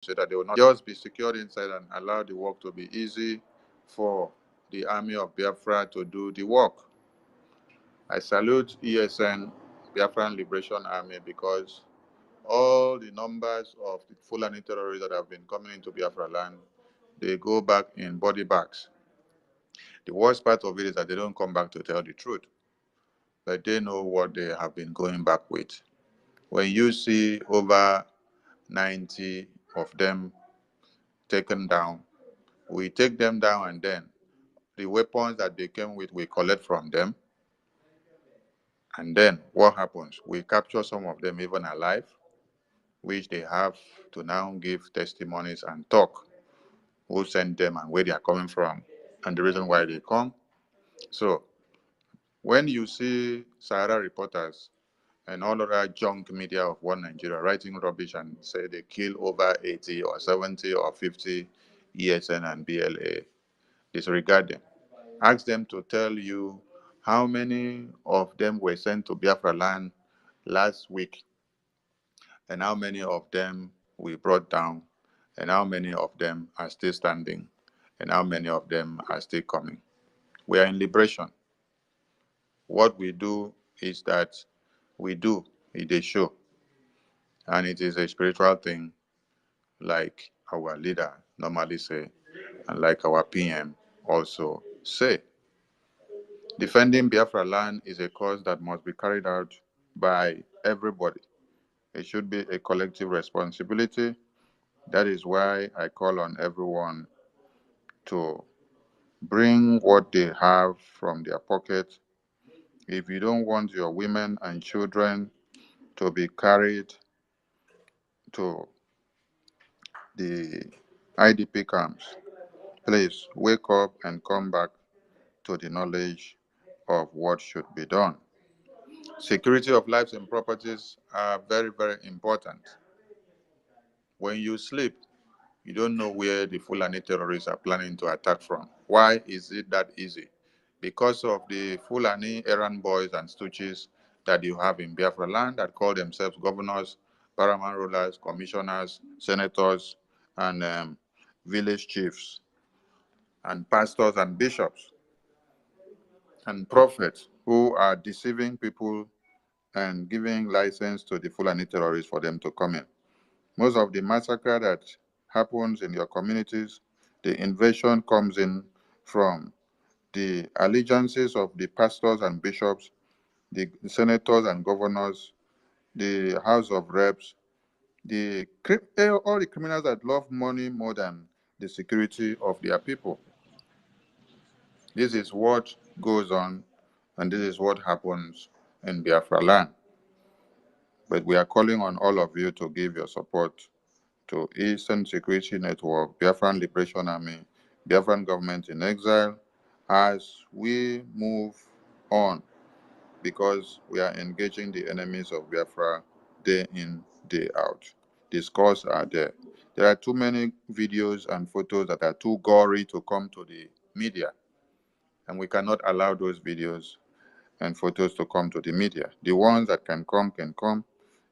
so that they will not just be secured inside and allow the work to be easy for the army of Biafra to do the work. I salute ESN, Biafran Liberation Army, because all the numbers of the Fulani terrorists that have been coming into Biafra land, they go back in body bags. The worst part of it is that they don't come back to tell the truth, but they know what they have been going back with. When you see over 90 of them taken down, we take them down, and then the weapons that they came with, we collect from them. And then what happens? We capture some of them even alive, which they have to now give testimonies and talk who sent them and where they are coming from and the reason why they come. So when you see Sahara reporters and all other junk media of one Nigeria writing rubbish and say they kill over 80 or 70 or 50 ESN and BLA, disregard them. Ask them to tell you how many of them were sent to Biafra land last week, and how many of them we brought down, and how many of them are still standing, and how many of them are still coming. We are in liberation. What we do is that we do it a show, and it is a spiritual thing, like our leader normally say, and like our PM also say. Defending Biafra land is a cause that must be carried out by everybody. It should be a collective responsibility. That is why I call on everyone to bring what they have from their pocket. If you don't want your women and children to be carried to the IDP camps, please wake up and come back to the knowledge of what should be done. Security of lives and properties are very, very important. When you sleep, you don't know where the Fulani terrorists are planning to attack from. Why is it that easy? Because of the Fulani errand boys and stooges that you have in Biafra land that call themselves governors, paramount rulers, commissioners, senators, and village chiefs, and pastors and bishops, and prophets who are deceiving people and giving license to the Fulani terrorists for them to come in. Most of the massacre that happens in your communities, the invasion comes in from the allegiances of the pastors and bishops, the senators and governors, the House of Reps, all the criminals that love money more than the security of their people. This is what goes on, and this is what happens in Biafra land. But we are calling on all of you to give your support to Eastern Security Network, Biafran Liberation Army, Biafran Government in Exile, as we move on, because we are engaging the enemies of Biafra day in, day out. The scores are there. There are too many videos and photos that are too gory to come to the media, and we cannot allow those videos and photos to come to the media. The ones that can come can come.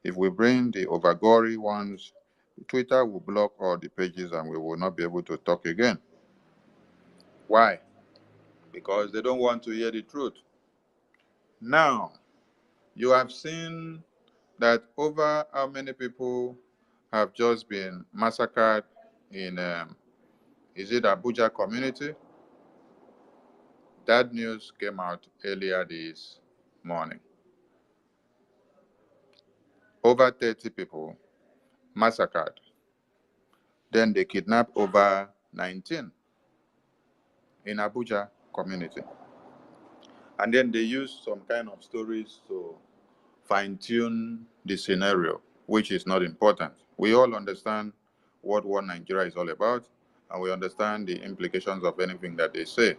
If we bring the over gory ones, Twitter will block all the pages and we will not be able to talk again. Why? Because they don't want to hear the truth. Now, you have seen that over how many people have just been massacred in, is it Abuja community? That news came out earlier this morning. Over 30 people massacred. Then they kidnapped over 19 in Abuja community. And then they used some kind of stories to fine-tune the scenario, which is not important. We all understand what One Nigeria is all about, and we understand the implications of anything that they say.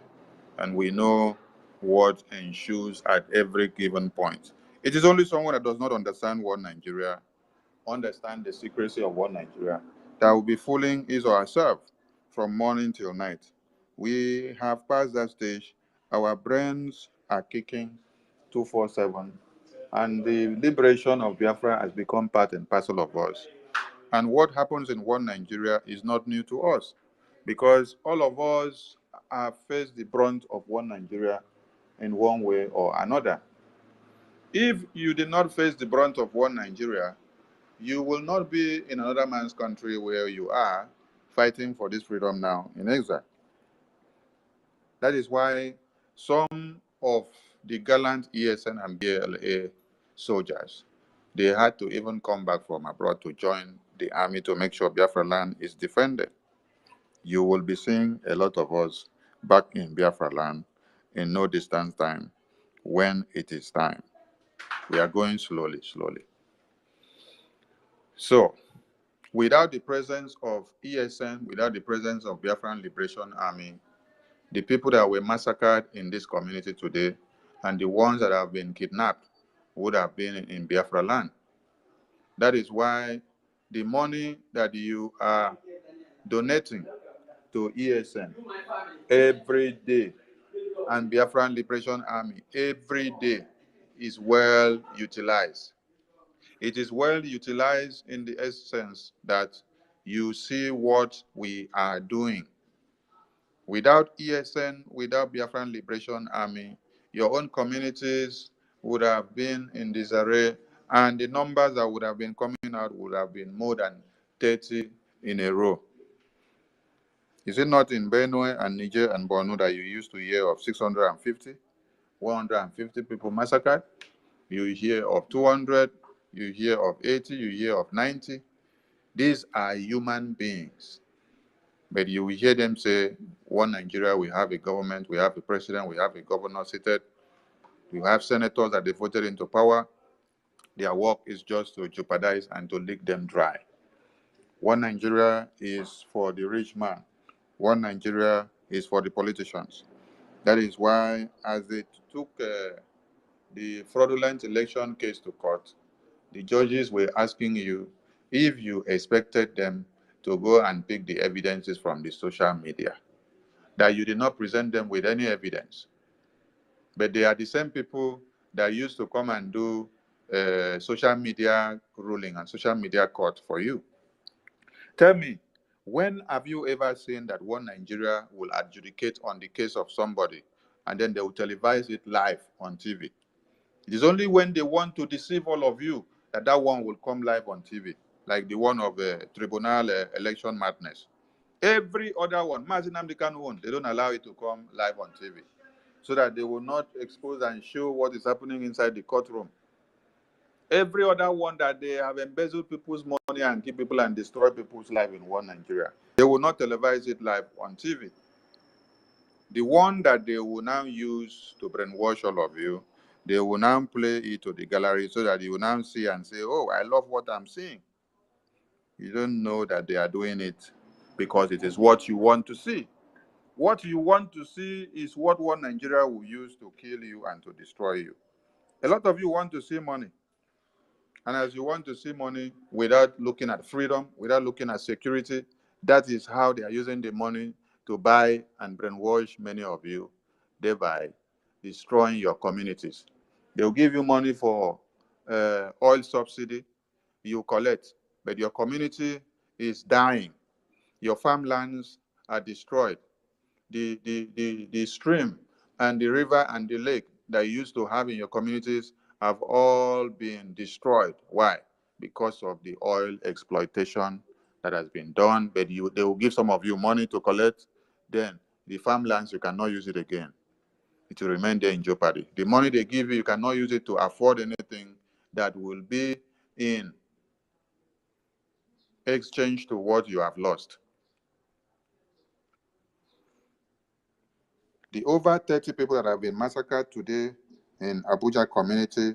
And we know what ensues at every given point. It is only someone that does not understand One Nigeria, understand the secrecy of One Nigeria, that will be fooling his or herself from morning till night. We have passed that stage. Our brains are kicking 247, and the liberation of Biafra has become part and parcel of us. And what happens in one Nigeria is not new to us, because all of us have faced the brunt of one Nigeria in one way or another. If you did not face the brunt of one Nigeria, you will not be in another man's country where you are fighting for this freedom now in exile. That is why some of the gallant ESN and BLA soldiers, they had to even come back from abroad to join the army to make sure Biafra land is defended. You will be seeing a lot of us back in Biafra land in no distant time when it is time. We are going slowly, slowly. So, without the presence of ESN, without the presence of Biafran Liberation Army, the people that were massacred in this community today and the ones that have been kidnapped would have been in Biafra land. That is why the money that you are donating to ESN every day and Biafran Liberation Army every day is well utilized. It is well utilized in the essence that you see what we are doing. Without ESN, without Biafran Liberation Army, your own communities would have been in disarray, and the numbers that would have been coming out would have been more than 30 in a row. Is it not in Benue and Niger and Borno that you used to hear of 650, 150 people massacred? You hear of 200, you hear of 80, you hear of 90. These are human beings. But you will hear them say, one Nigeria, we have a government, we have a president, we have a governor seated, we have senators that they voted into power. Their work is just to jeopardize and to lick them dry. One Nigeria is for the rich man. One Nigeria is for the politicians. That is why, as they took the fraudulent election case to court, the judges were asking you if you expected them to go and pick the evidences from the social media, that you did not present them with any evidence. But they are the same people that used to come and do social media ruling and social media court for you. Tell me, when have you ever seen that one Nigeria will adjudicate on the case of somebody and then they will televise it live on TV? It is only when they want to deceive all of you that that one will come live on TV, like the one of the Tribunal Election Madness. Every other one, Mazin Amdekan one, they don't allow it to come live on TV so that they will not expose and show what is happening inside the courtroom. Every other one that they have embezzled people's money and keep people and destroy people's life in one Nigeria, they will not televise it live on TV. The one that they will now use to brainwash all of you, they will now play it to the gallery so that you will now see and say, oh, I love what I'm seeing. You don't know that they are doing it because it is what you want to see. What you want to see is what one Nigeria will use to kill you and to destroy you. A lot of you want to see money. And as you want to see money without looking at freedom, without looking at security, that is how they are using the money to buy and brainwash many of you, thereby destroying your communities. They'll give you money for oil subsidy, you collect, but your community is dying. Your farmlands are destroyed. The stream and the river and the lake that you used to have in your communities have all been destroyed. Why? Because of the oil exploitation that has been done. But they will give some of you money to collect. Then the farmlands, you cannot use it again. It will remain there in jeopardy. The money they give you, you cannot use it to afford anything that will be in exchange to what you have lost. The over 30 people that have been massacred today in Abuja community,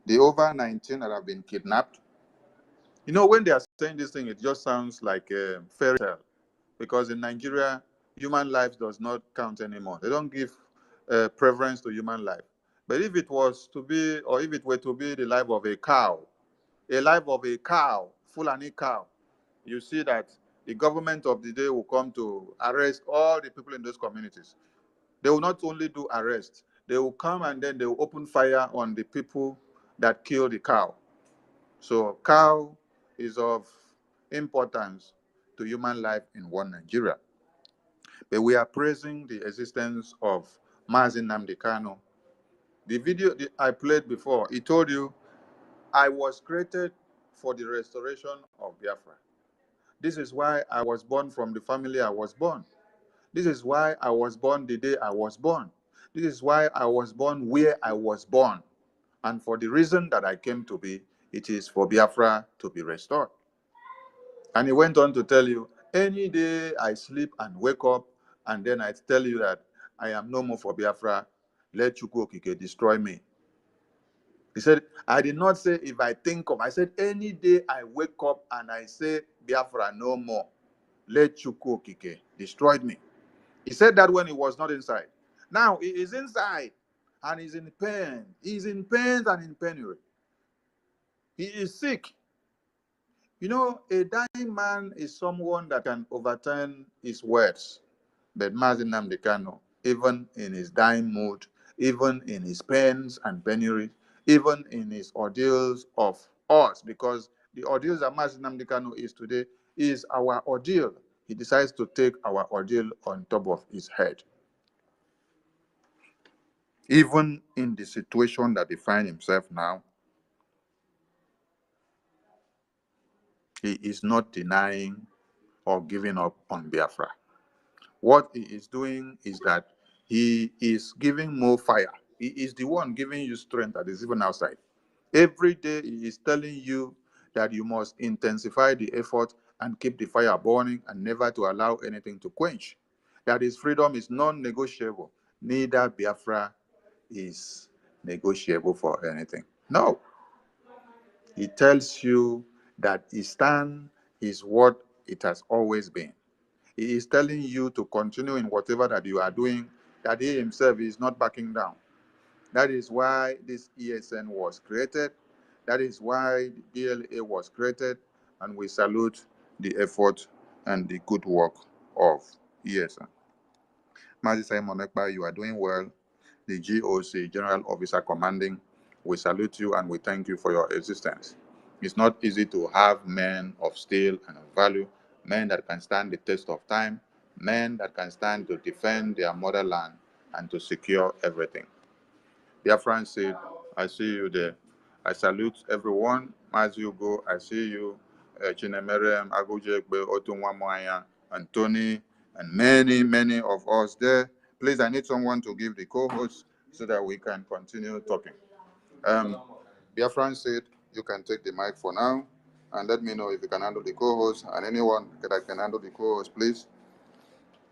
the over 19 that have been kidnapped. You know, when they are saying this thing, it just sounds like a fairy tale, because in Nigeria, human lives does not count anymore. They don't give preference to human life. But if it was to be, or if it were to be the life of a cow, Fulani cow, you see that the government of the day will come to arrest all the people in those communities. They will not only do arrest, they will come and then they will open fire on the people that kill the cow. So cow is of importance to human life in one Nigeria. But we are praising the existence of Mazi Nnamdi Kanu. The video I played before, he told you, I was created for the restoration of Biafra. This is why I was born from the family I was born. This is why I was born the day I was born. This is why I was born where I was born. And for the reason that I came to be, it is for Biafra to be restored. And he went on to tell you, any day I sleep and wake up, and then I tell you that I am no more for Biafra, let Chukwu Okike destroy me. He said, I did not say if I think of, I said any day I wake up and I say Biafra no more, let Chukwu Okike destroy me. He said that when he was not inside. Now he is inside and he's in pain. He's in pain and in penury. He is sick. You know, a dying man is someone that can overturn his words. But Mazi Nnamdi Kanu, even in his dying mood, even in his pains and penury, even in his ordeals of us, because the ordeals that Mazi Nnamdi Kanu is today is our ordeal. He decides to take our ordeal on top of his head. Even in the situation that he finds himself now, he is not denying or giving up on Biafra. What he is doing is that he is giving more fire. He is the one giving you strength that is even outside. Every day he is telling you that you must intensify the effort and keep the fire burning and never to allow anything to quench. That his freedom is non-negotiable. Neither Biafra is negotiable for anything. No. He tells you that his stand is what it has always been. He is telling you to continue in whatever that you are doing, that he himself is not backing down. That is why this ESN was created. That is why the BLA was created. And we salute the effort and the good work of ESN. Mazi Simon Ekpa, you are doing well. The GOC, General Officer Commanding, we salute you and we thank you for your existence. It's not easy to have men of steel and of value, men that can stand the test of time, men that can stand to defend their motherland and to secure everything. BIAFRANS said, I see you there. I salute everyone. As you go, I see you. Chinemerem, Agujekbe, Otunwamoya, and Tony, and many, many of us there. Please, I need someone to give the co-host so that we can continue talking. BIAFRANS said, you can take the mic for now, and let me know if you can handle the co-host, and anyone that can handle the co-host, please,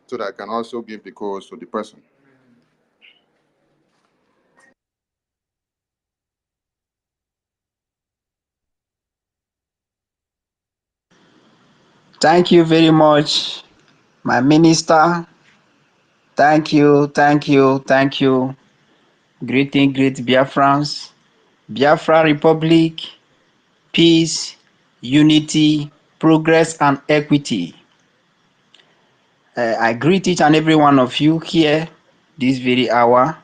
so that I can also give the co-host to the person. Thank you very much, my minister. Thank you, thank you, thank you. Greeting, great Biafrans, Biafra Republic, peace, unity, progress, and equity. I greet each and every one of you here this very hour.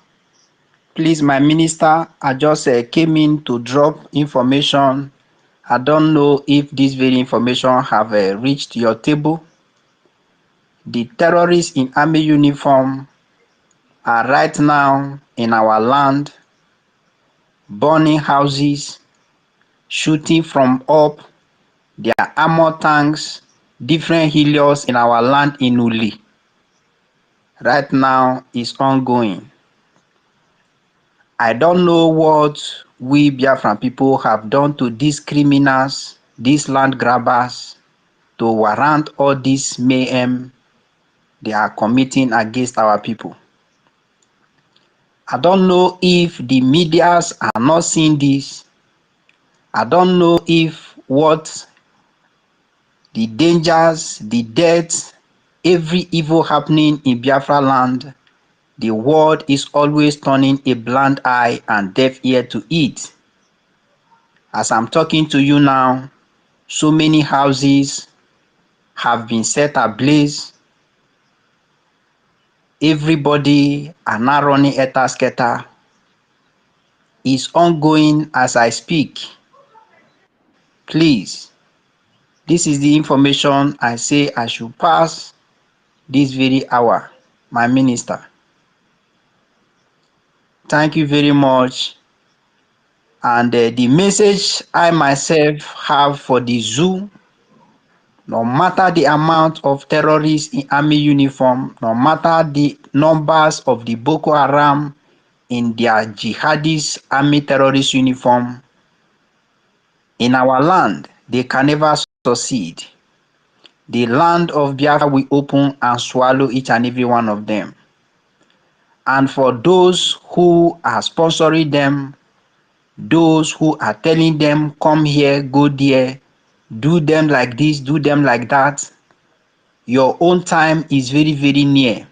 Please, my minister, I just came in to drop information. I don't know if this very information have reached your table. The terrorists in army uniform are right now in our land, burning houses, shooting from up their armor tanks, different helios in our land in Uli. Right now is ongoing. I don't know what we Biafran people have done to these criminals, these land grabbers, to warrant all this mayhem they are committing against our people. I don't know if the medias are not seeing this. I don't know if what the dangers, the deaths, every evil happening in Biafra land, the world is always turning a blind eye and deaf ear to it. As I'm talking to you now, so many houses have been set ablaze. Everybody are now running etasketa. It's ongoing as I speak. Please, This is the information I say I should pass this very hour, my minister. Thank you very much. And the message I myself have for the zoo, no matter the amount of terrorists in army uniform, no matter the numbers of the Boko Haram in their jihadist army terrorist uniform, in our land, they can never succeed. The land of Biafra will open and swallow each and every one of them. And for those who are sponsoring them, those who are telling them, come here, go there, do them like this, do them like that, your own time is very, very near.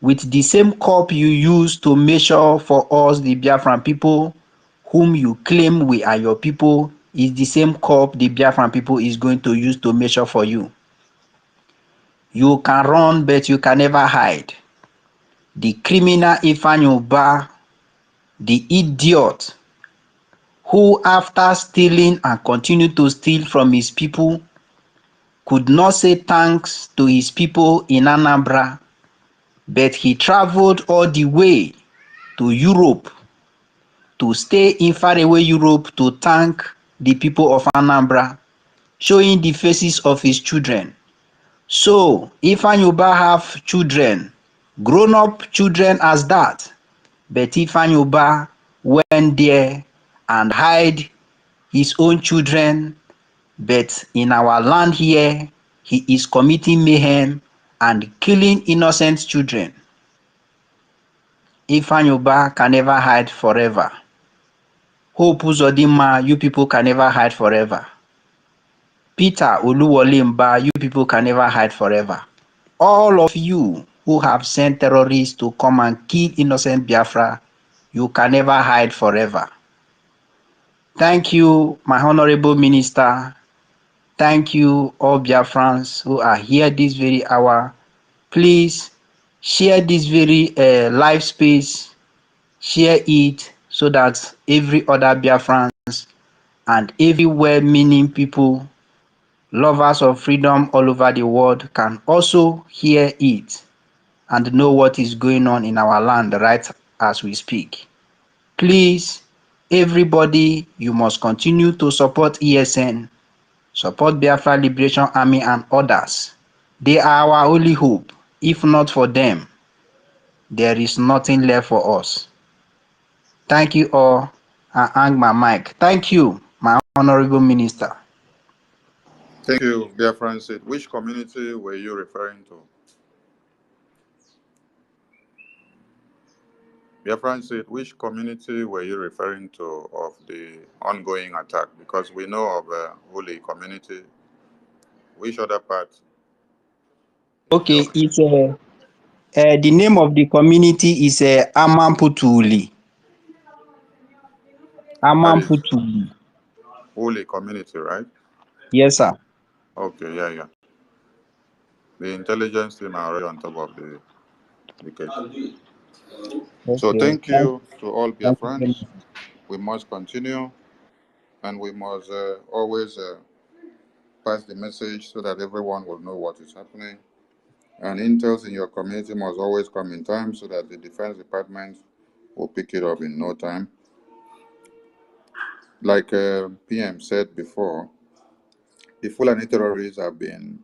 With the same cup you use to measure for us, the Biafran people, whom you claim we are your people, is the same cup the Biafran people is going to use to measure for you. You can run, but you can never hide. The criminal Ifeanyi Ubah, the idiot who after stealing and continue to steal from his people, could not say thanks to his people in Anambra, but he traveled all the way to Europe, to stay in faraway Europe to thank the people of Anambra, showing the faces of his children. So Ifeanyi Ubah have children, grown up children as that, but Ifeanyi Ubah went there and hide his own children, but in our land here, he is committing mayhem and killing innocent children. Ifeanyi Ubah can never hide forever. Hope Uzodinma, you people can never hide forever. Peter Oluwole Mba, you people can never hide forever. All of you who have sent terrorists to come and kill innocent Biafra, you can never hide forever. Thank you, my honorable minister. Thank you, all Biafrans who are here this very hour. Please share this very live space, share it so that every other Biafrans and every well-meaning people, lovers of freedom all over the world, can also hear it and know what is going on in our land right as we speak. Please, everybody, you must continue to support ESN, support Biafra Liberation Army and others. They are our only hope. If not for them, there is nothing left for us. Thank you all. I hang my mic. Thank you, my honorable minister. Thank you, Biafran said. Which community were you referring to? Biafran said, which community were you referring to of the ongoing attack? Because we know of Holy community. Which other part? If you Okay, it's the name of the community is Amamputuli. that is Amamputuli. Holy community, right? Yes, sir. Okay, yeah, yeah. The intelligence team are already on top of the case. So Okay. thank you to all Thank you very Biafrans. much. We must continue and we must always pass the message so that everyone will know what is happening. And intels in your community must always come in time so that the Defense Department will pick it up in no time. Like PM said before, the Fulani terrorists have been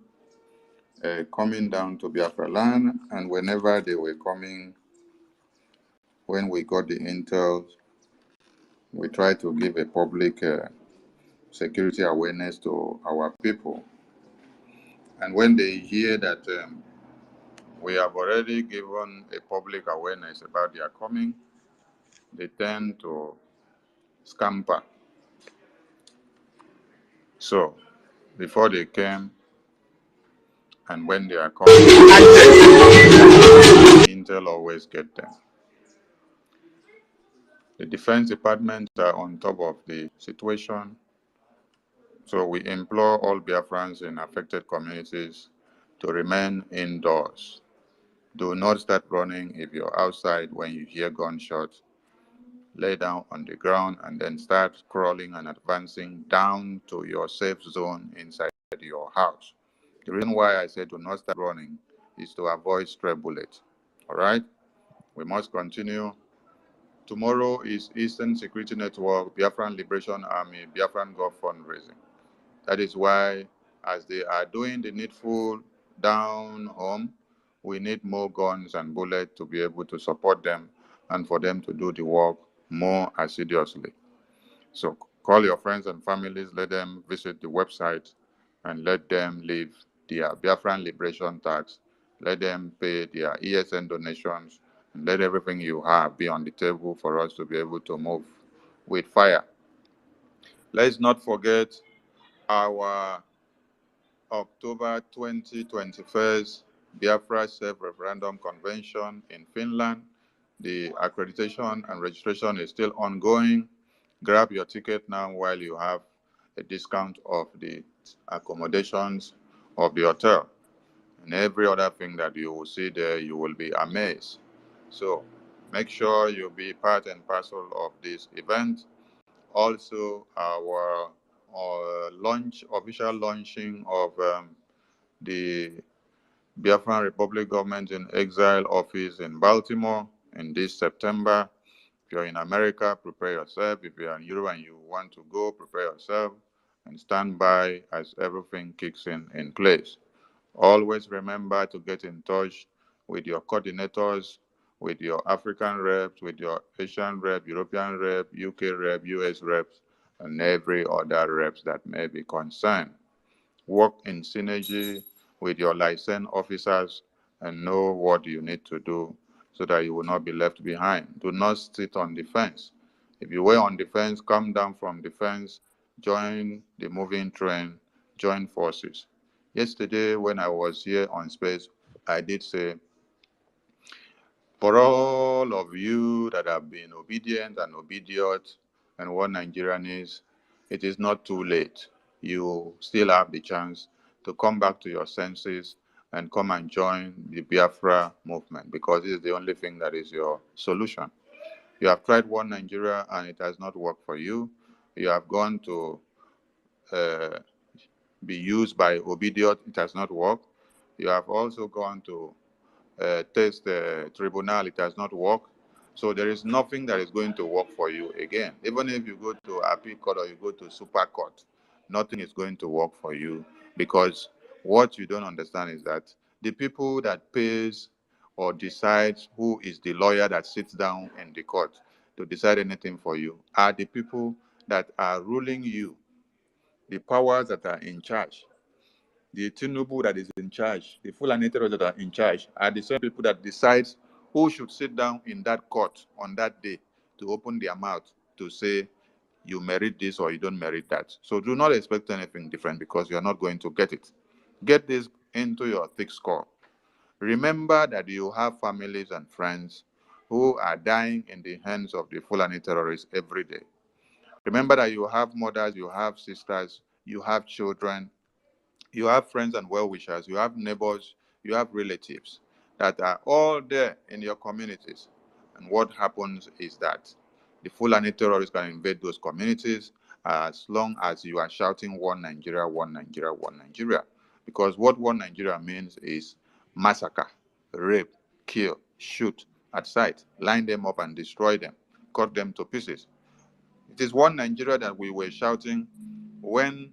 coming down to Biafra land, and whenever they were coming, when we got the intel, we tried to give a public security awareness to our people. And when they hear that we have already given a public awareness about their coming, they tend to scamper. So, before they came and when they are coming, intel always get them. The Defense Department are on top of the situation, so we implore all Biafrans in affected communities to remain indoors. Do not start running if you're outside when you hear gunshots. Lay down on the ground and then start crawling and advancing down to your safe zone inside your house. The reason why I say do not start running is to avoid stray bullets. All right? We must continue. Tomorrow is Eastern Security Network, Biafran Liberation Army, Biafran Gulf fundraising. That is why, as they are doing the needful down home, we need more guns and bullets to be able to support them and for them to do the work more assiduously. So call your friends and families, let them visit the website, and let them leave their Biafran Liberation tax. Let them pay their ESN donations, and let everything you have be on the table for us to be able to move with fire. Let's not forget our October 2021 Biafra Self-Referendum Convention in Finland. The accreditation and registration is still ongoing. Grab your ticket now while you have a discount of the accommodations of the hotel. And every other thing that you will see there, you will be amazed. So make sure you be part and parcel of this event. Also, our official launching of the Biafran Republic Government in Exile office in Baltimore in this September. If you're in America, prepare yourself. If you're in Europe and you want to go, prepare yourself and stand by as everything kicks in place. Always remember to get in touch with your coordinators, with your African reps, with your Asian rep, European rep, UK rep, US reps, and every other reps that may be concerned. Work in synergy with your licensed officers and know what you need to do so that you will not be left behind. Do not sit on the fence. If you were on the fence, come down from the fence, join the moving train, join forces. Yesterday, when I was here on space, I did say, for all of you that have been obedient and obedient and what Nigeria needs, it is not too late. You still have the chance to come back to your senses and come and join the Biafra movement because it is the only thing that is your solution. You have tried one Nigeria and it has not worked for you. You have gone to uh, be used by obedient, it has not worked. You have also gone to test tribunal, it has not worked. So there is nothing that is going to work for you again. Even if you go to appeal court or you go to super court, nothing is going to work for you because what you don't understand is that the people that pays or decides who is the lawyer that sits down in the court to decide anything for you are the people that are ruling you, the powers that are in charge. The Tinubu that is in charge, the Fulani terrorists that are in charge, are the same people that decide who should sit down in that court on that day to open their mouth to say you merit this or you don't merit that. So do not expect anything different because you're not going to get it. Get this into your thick skull. Remember that you have families and friends who are dying in the hands of the Fulani terrorists every day. Remember that you have mothers, you have sisters, you have children, you have friends and well-wishers, you have neighbors, you have relatives that are all there in your communities. And what happens is that the Fulani terrorists can invade those communities as long as you are shouting one Nigeria, one Nigeria, one Nigeria. Because what one Nigeria means is massacre, rape, kill, shoot at sight, line them up and destroy them, cut them to pieces. It is one Nigeria that we were shouting when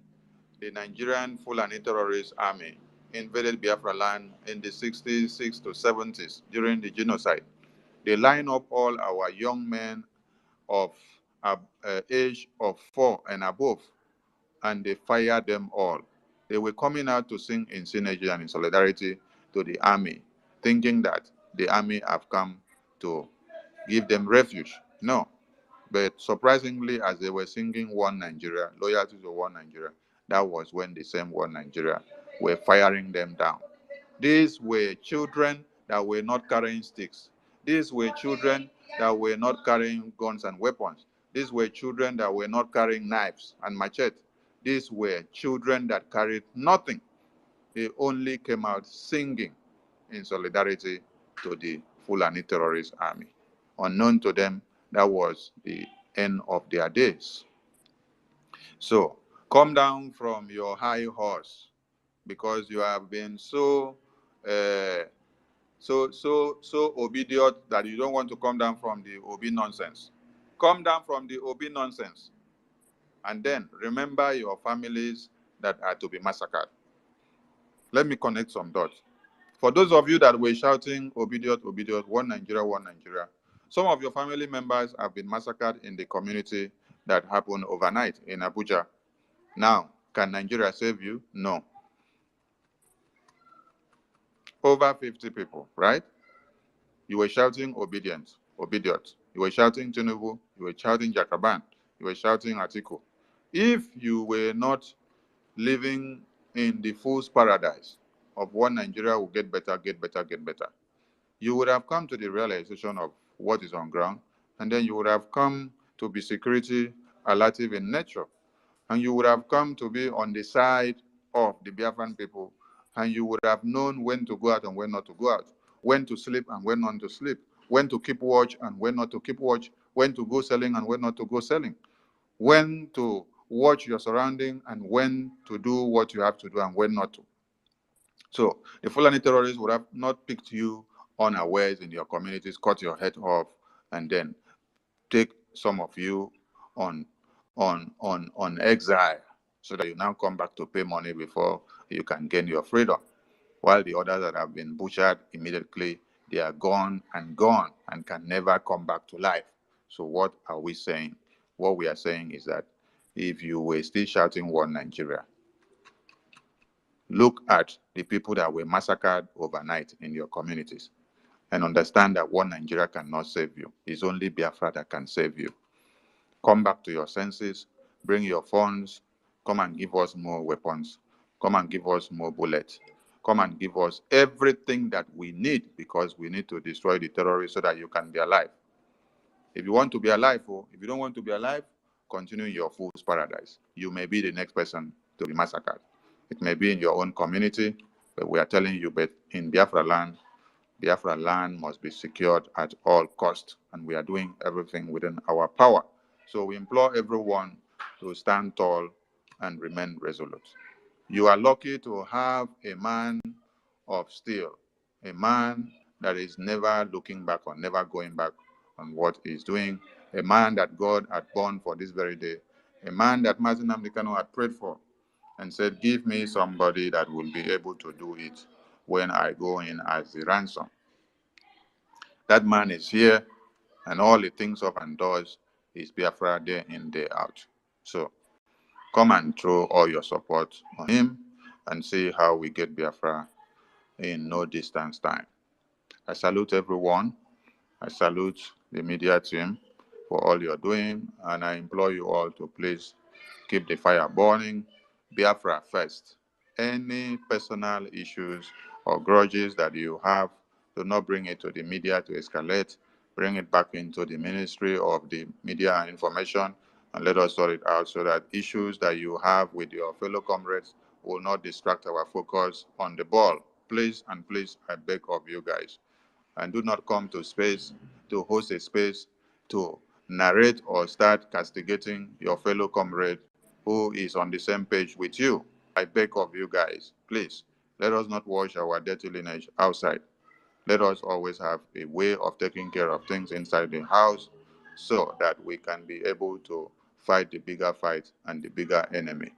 the Nigerian Fulani terrorist army invaded Biafra land in the 60s to 70s during the genocide. They line up all our young men of age of 4 and above, and they fired them all. They were coming out to sing in synergy and in solidarity to the army, thinking that the army have come to give them refuge. No, but surprisingly, as they were singing One Nigeria, loyalty to One Nigeria, that was when the same One Nigeria were firing them down. These were children that were not carrying sticks. These were children that were not carrying guns and weapons. These were children that were not carrying knives and machete. These were children that carried nothing. They only came out singing in solidarity to the Fulani terrorist army. Unknown to them, that was the end of their days. So Come down from your high horse because you have been uh, so obedient that you don't want to come down from the Obi nonsense. Come down from the Obi nonsense. And then remember your families that are to be massacred. Let me connect some dots. For those of you that were shouting, obedient, obedient, one Nigeria, one Nigeria, some of your family members have been massacred in the community that happened overnight in Abuja. Now, can Nigeria save you? No. Over 50 people, right? You were shouting obedient, obedient. You were shouting Tinubu. You were shouting Jakaban. You were shouting Atiku. If you were not living in the fool's paradise of one Nigeria will get better, get better, get better, you would have come to the realization of what is on ground, and then you would have come to be security relative in nature, and you would have come to be on the side of the Biafran people, and you would have known when to go out and when not to go out, when to sleep and when not to sleep, when to keep watch and when not to keep watch, when to go selling and when not to go selling, when to watch your surrounding and when to do what you have to do and when not to. So the Fulani terrorists would have not picked you unawares in your communities, cut your head off, and then take some of you on on exile so that you now come back to pay money before you can gain your freedom. While the others that have been butchered immediately, they are gone and can never come back to life. So what are we saying? What we are saying is that if you were still shouting one Nigeria, look at the people that were massacred overnight in your communities and understand that one Nigeria cannot save you. It's only Biafra that can save you. Come back to your senses, bring your funds, come and give us more weapons, come and give us more bullets, come and give us everything that we need because we need to destroy the terrorists so that you can be alive. If you want to be alive, or if you don't want to be alive, continue your fool's paradise. You may be the next person to be massacred. It may be in your own community, but we are telling you, but in Biafra land must be secured at all costs, and we are doing everything within our power. So we implore everyone to stand tall and remain resolute. You are lucky to have a man of steel, a man that is never looking back or never going back on what he's doing, a man that God had born for this very day, a man that Martin Amdekano had prayed for and said, give me somebody that will be able to do it when I go in as the ransom. That man is here, and all he thinks of and does is Biafra day in, day out. So come and throw all your support on him and see how we get Biafra in no distance time. I salute everyone. I salute the media team for all you're doing, and I implore you all to please keep the fire burning. Biafra first. Any personal issues or grudges that you have, do not bring it to the media to escalate. Bring it back into the Ministry of the Media and Information and let us sort it out so that issues that you have with your fellow comrades will not distract our focus on the ball. Please and please, I beg of you guys. And do not come to space to host a space to narrate or start castigating your fellow comrade who is on the same page with you. I beg of you guys, please, let us not wash our dirty lineage outside. Let us always have a way of taking care of things inside the house so that we can be able to fight the bigger fight and the bigger enemy.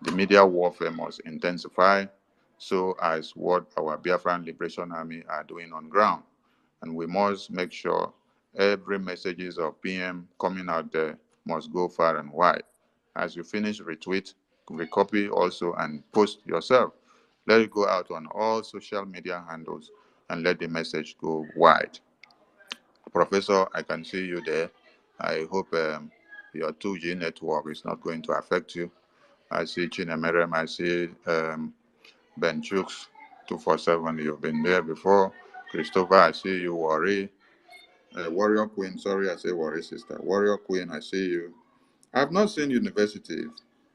The media warfare must intensify, so as what our Biafran Liberation Army are doing on ground. And we must make sure every messages of PM coming out there must go far and wide. As you finish, retweet, recopy also, and post yourself. Let it go out on all social media handles and let the message go wide. Professor, I can see you there. I hope your 2G network is not going to affect you. I see Chinemerem, I see Ben Chooks, 247, you've been there before. Christopher, I see you. Worry. Warrior Queen, sorry, I say Worry Sister. Warrior Queen, I see you. I've not seen university.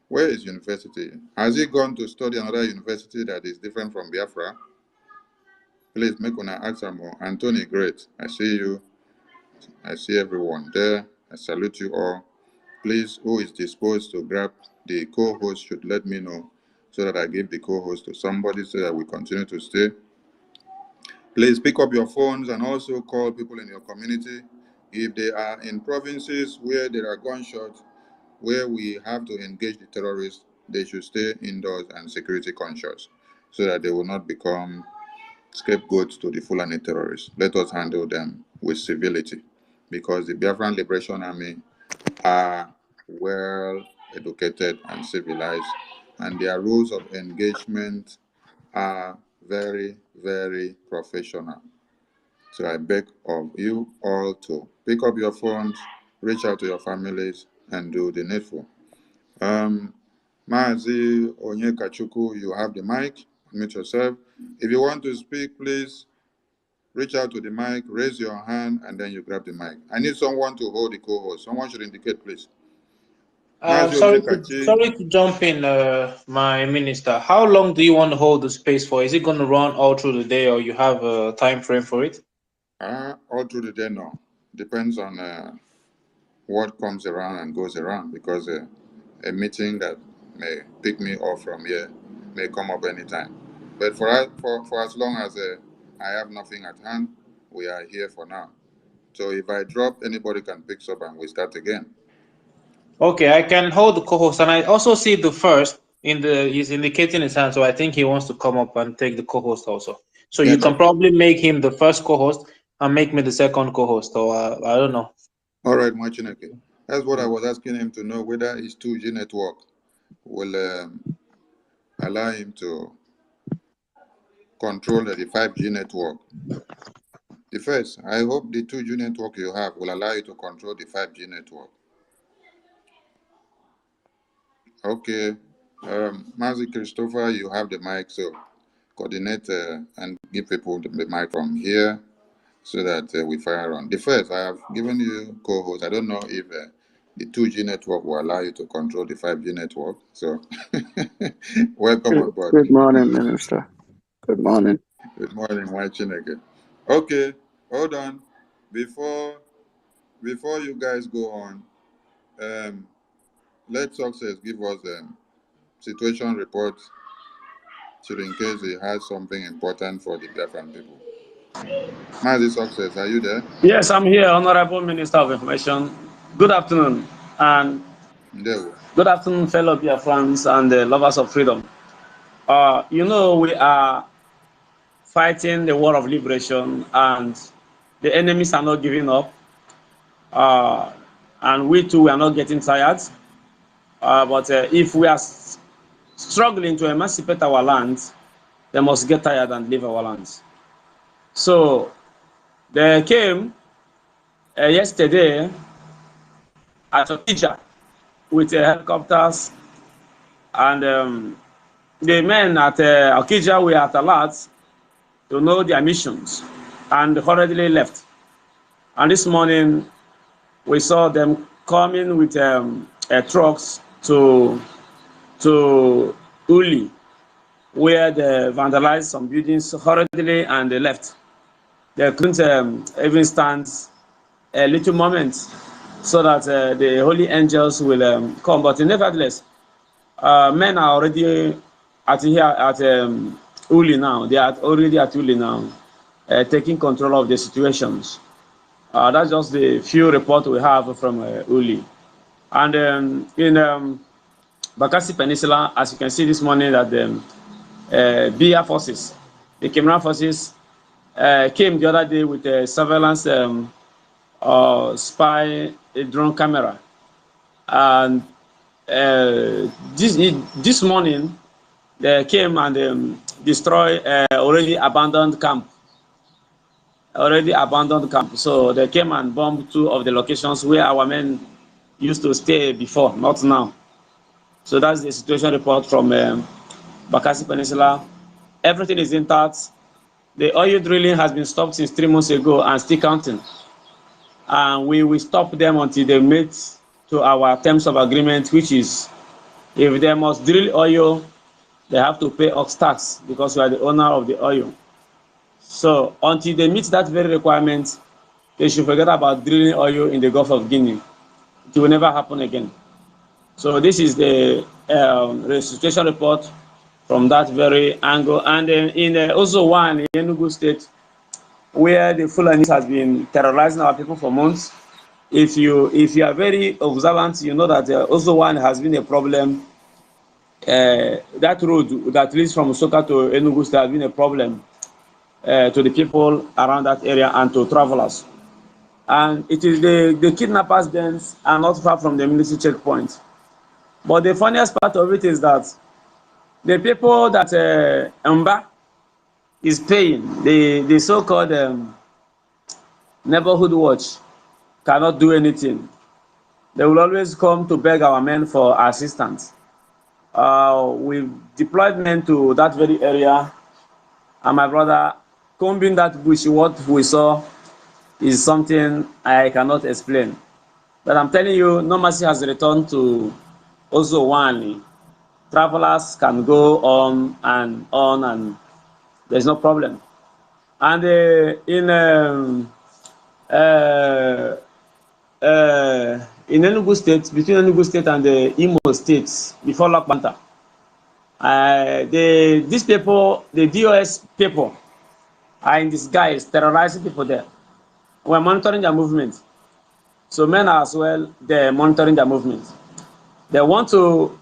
Where is university? Has he gone to study another university that is different from Biafra? Please make una answer more. Anthony, great. I see you. I see everyone there. I salute you all. Please, who is disposed to grab the co-host should let me know so that I give the co-host to somebody so that we continue to stay. Please pick up your phones and also call people in your community. If they are in provinces where there are gunshots, where we have to engage the terrorists, they should stay indoors and security conscious so that they will not become scapegoats to the Fulani terrorists. Let us handle them with civility because the Biafran Liberation Army are well educated and civilized, and their rules of engagement are very, very professional. So I beg of you all to pick up your phones, reach out to your families, and do the needful. Mazi Onyekachuku, you have the mic. Unmute yourself. If you want to speak, please reach out to the mic, raise your hand, and then you grab the mic. I need someone to hold the co-host. Someone should indicate, please. Mazi Onyekachi. Sorry to jump in, my minister. How long do you want to hold the space for? Is it going to run all through the day, or you have a time frame for it? All through the day, no. Depends on what comes around and goes around, because a meeting that may pick me off from here may come up anytime. But for as long as I have nothing at hand, we are here for now. So if I drop, anybody can pick up and we start again. Okay, I can hold the co-host, and I also see the first he's indicating his hand, so I think he wants to come up and take the co-host also. So Yeah, you can probably make him the first co-host and make me the second co-host, or I don't know. All right, Machineke. That's what I was asking him to know, whether his 2G network will allow him to control the 5G network. The first, I hope the 2G network you have will allow you to control the 5G network. Okay. Mazi Christopher, you have the mic, so coordinate and give people the mic from here so that we fire on. The first, I have given you co-host. I don't know if the 2G network will allow you to control the 5G network. So, welcome on board. Good morning, Minister. Good morning. Good morning, Chineke. Okay, hold on. Before you guys go on, let Success give us a situation report, so in case he has something important for the Biafran people. Mazi Success, are you there? Yes, I'm here, Honorable Minister of Information. Good afternoon, and good afternoon, fellow Biafrans and the lovers of freedom. We are fighting the war of liberation, and the enemies are not giving up. And we too are not getting tired. But if we are struggling to emancipate our lands, they must get tired and leave our lands. So they came yesterday at Okija with helicopters, and the men at Okija were at alert to know their missions and hurriedly left. And this morning we saw them coming with trucks to Uli, where they vandalized some buildings hurriedly and they left. They couldn't even stand a little moment so that the holy angels will come. But nevertheless, men are already at Uli now. They are already at Uli now, taking control of the situations. That's just the few reports we have from Uli. And in Bakassi Peninsula, as you can see this morning, that the BIA forces, the Cameroon forces, came the other day with a surveillance spy drone camera, and this morning they came and destroyed already abandoned camp. So they came and bombed 2 of the locations where our men used to stay before, not now. So that's the situation report from Bakassi Peninsula. Everything is intact. The oil drilling has been stopped since 3 months ago and still counting. And we will stop them until they meet to our terms of agreement, which is if they must drill oil, they have to pay ox tax because we are the owner of the oil. So until they meet that very requirement, they should forget about drilling oil in the Gulf of Guinea. it will never happen again. So this is the situation report from that very angle. And then in also one in Enugu State, where the Fulani has been terrorizing our people for months. If you are very observant, you know that also one has been a problem. That road that leads from Soka to Enugu State has been a problem to the people around that area and to travelers. And it is the kidnappers' dens are not far from the military checkpoint. But the funniest part of it is that the people that Mba is paying, the so-called neighborhood watch, cannot do anything. They will always come to beg our men for assistance. We've deployed men to that very area, and my brother, combing that bush, what we saw is something I cannot explain. But I'm telling you, no mercy has returned to Ozowani. Travelers can go on, and there's no problem. And in Enugu State, between Enugu State and the Imo States, before Lakbanta, these people, the DOS people, are in disguise, terrorizing people there. We're monitoring their movement. So men are as well, they're monitoring their movement. They want to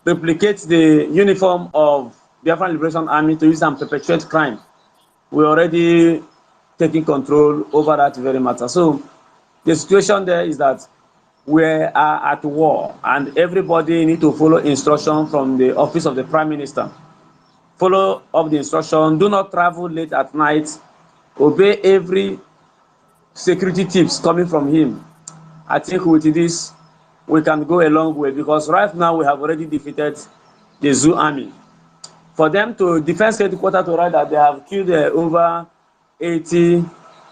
replicate the uniform of Biafran Liberation Army to use and perpetuate crime. We're already taking control over that very matter. So the situation there is that we are at war, and everybody need to follow instruction from the office of the Prime Minister. Follow up the instruction. Do not travel late at night. Obey every security tips coming from him. I think with this, we can go a long way, because right now we have already defeated the Zoo army. For them to defense headquarters to write that they have killed over 80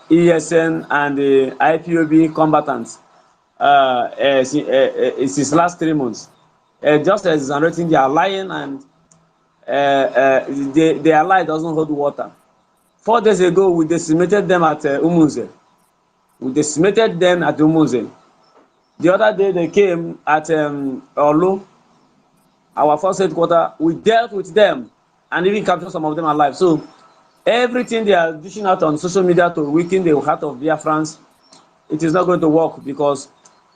ESN and IPOB combatants since last 3 months. Just as exonerating, they are lying, and their lie doesn't hold water. 4 days ago, we decimated them at Umunze. We decimated them at Umunze. The other day, they came at Olu, our first headquarters. We dealt with them and even captured some of them alive. So everything they are dishing out on social media to weaken the heart of Biafrans, it is not going to work, because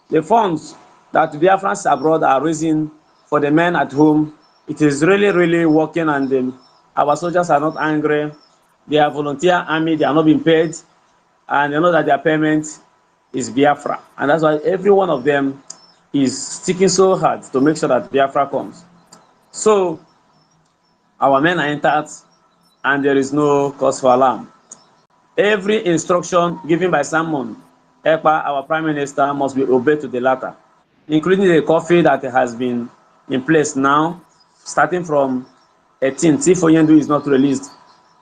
the funds that Biafrans abroad are raising for the men at home, it is really, really working, and our soldiers are not angry. They are volunteer army, they are not being paid, and they know that their payment is Biafra. And that's why every one of them is sticking so hard to make sure that Biafra comes. So our men are entered, and there is no cause for alarm. Every instruction given by Simon Ekpa, our Prime Minister, must be obeyed to the letter, including the coffee that has been in place now, starting from 18th, if Onyendu is not released.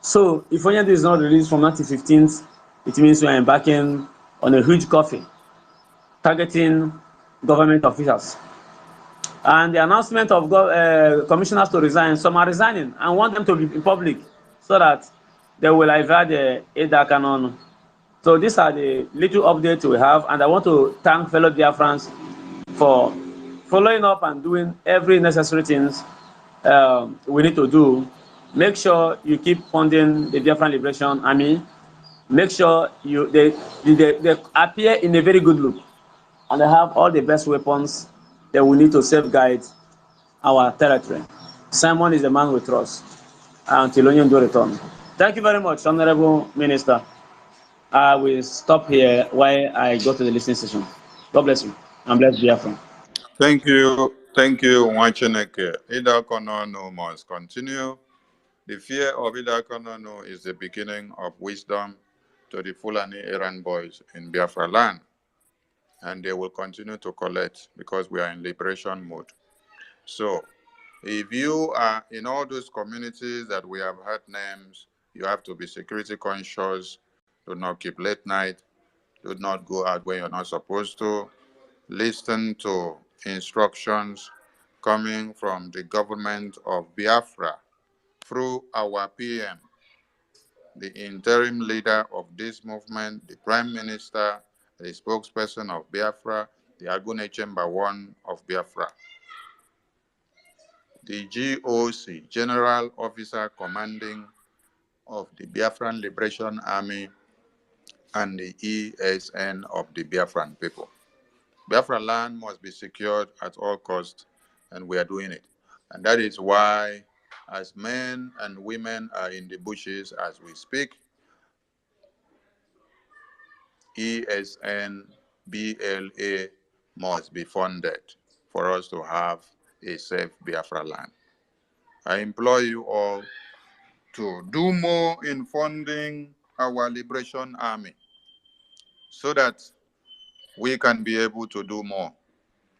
So if Onyendu is not released from 15th, it means we are embarking on a huge coffee targeting government officials. And the announcement of commissioners to resign, some are resigning and want them to be in public so that they will avert the Ada canon. So these are the little updates we have, and I want to thank fellow Biafrans for following up and doing every necessary things we need to do. Make sure you keep funding the Biafran Liberation Army. Make sure they appear in a very good look, and they have all the best weapons that we need to safeguard our territory. Simon is the man we trust until Onyendu return. Thank you very much, Honorable Minister. I will stop here while I go to the listening session. God bless you, and bless Biafra. Thank you, Wacheneke. Ida Konono must continue. The fear of Ida Konono is the beginning of wisdom to the Fulani errand boys in Biafra land. And they will continue to collect because we are in liberation mode. So, if you are in all those communities that we have heard names, you have to be security conscious. Do not keep late night. Do not go out when you're not supposed to. Listen to instructions coming from the government of Biafra through our PM, the interim leader of this movement, the Prime Minister, the spokesperson of Biafra, the Agune Chamber 1 of Biafra, the GOC, General Officer Commanding of the Biafran Liberation Army, and the ESN of the Biafran people. Biafra land must be secured at all costs, and we are doing it. And that is why, as men and women are in the bushes as we speak, ESN, BLA must be funded for us to have a safe Biafra land. I implore you all to do more in funding our Liberation Army so that we can be able to do more.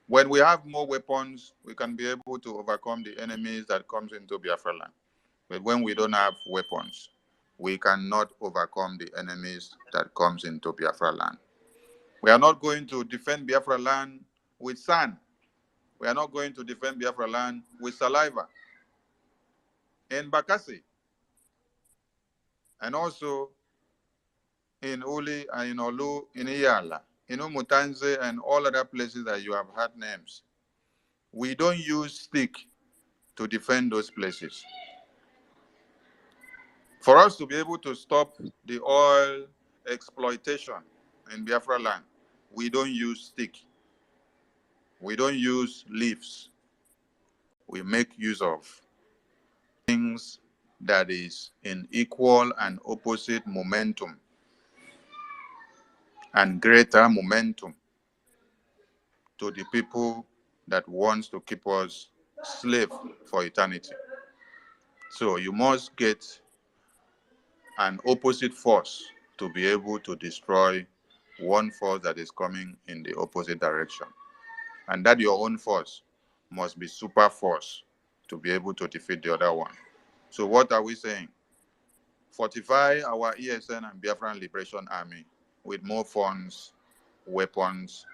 When we have more weapons, we can be able to overcome the enemies that comes into Biafra land. But when we don't have weapons, we cannot overcome the enemies that comes into Biafra land. We are not going to defend Biafra land with sand. We are not going to defend Biafra land with saliva. In Bakassi, and also in Uli and in Olu, in Iyala, in Umutanze, and all other places that you have had names, we don't use stick to defend those places. For us to be able to stop the oil exploitation in Biafra land, we don't use stick. We don't use leaves. We make use of things that is in equal and opposite momentum and greater momentum to the people that wants to keep us slave for eternity. So you must get an opposite force to be able to destroy one force that is coming in the opposite direction. And that your own force must be super force to be able to defeat the other one. So what are we saying? Fortify our ESN and Biafran Liberation Army with more funds, weapons,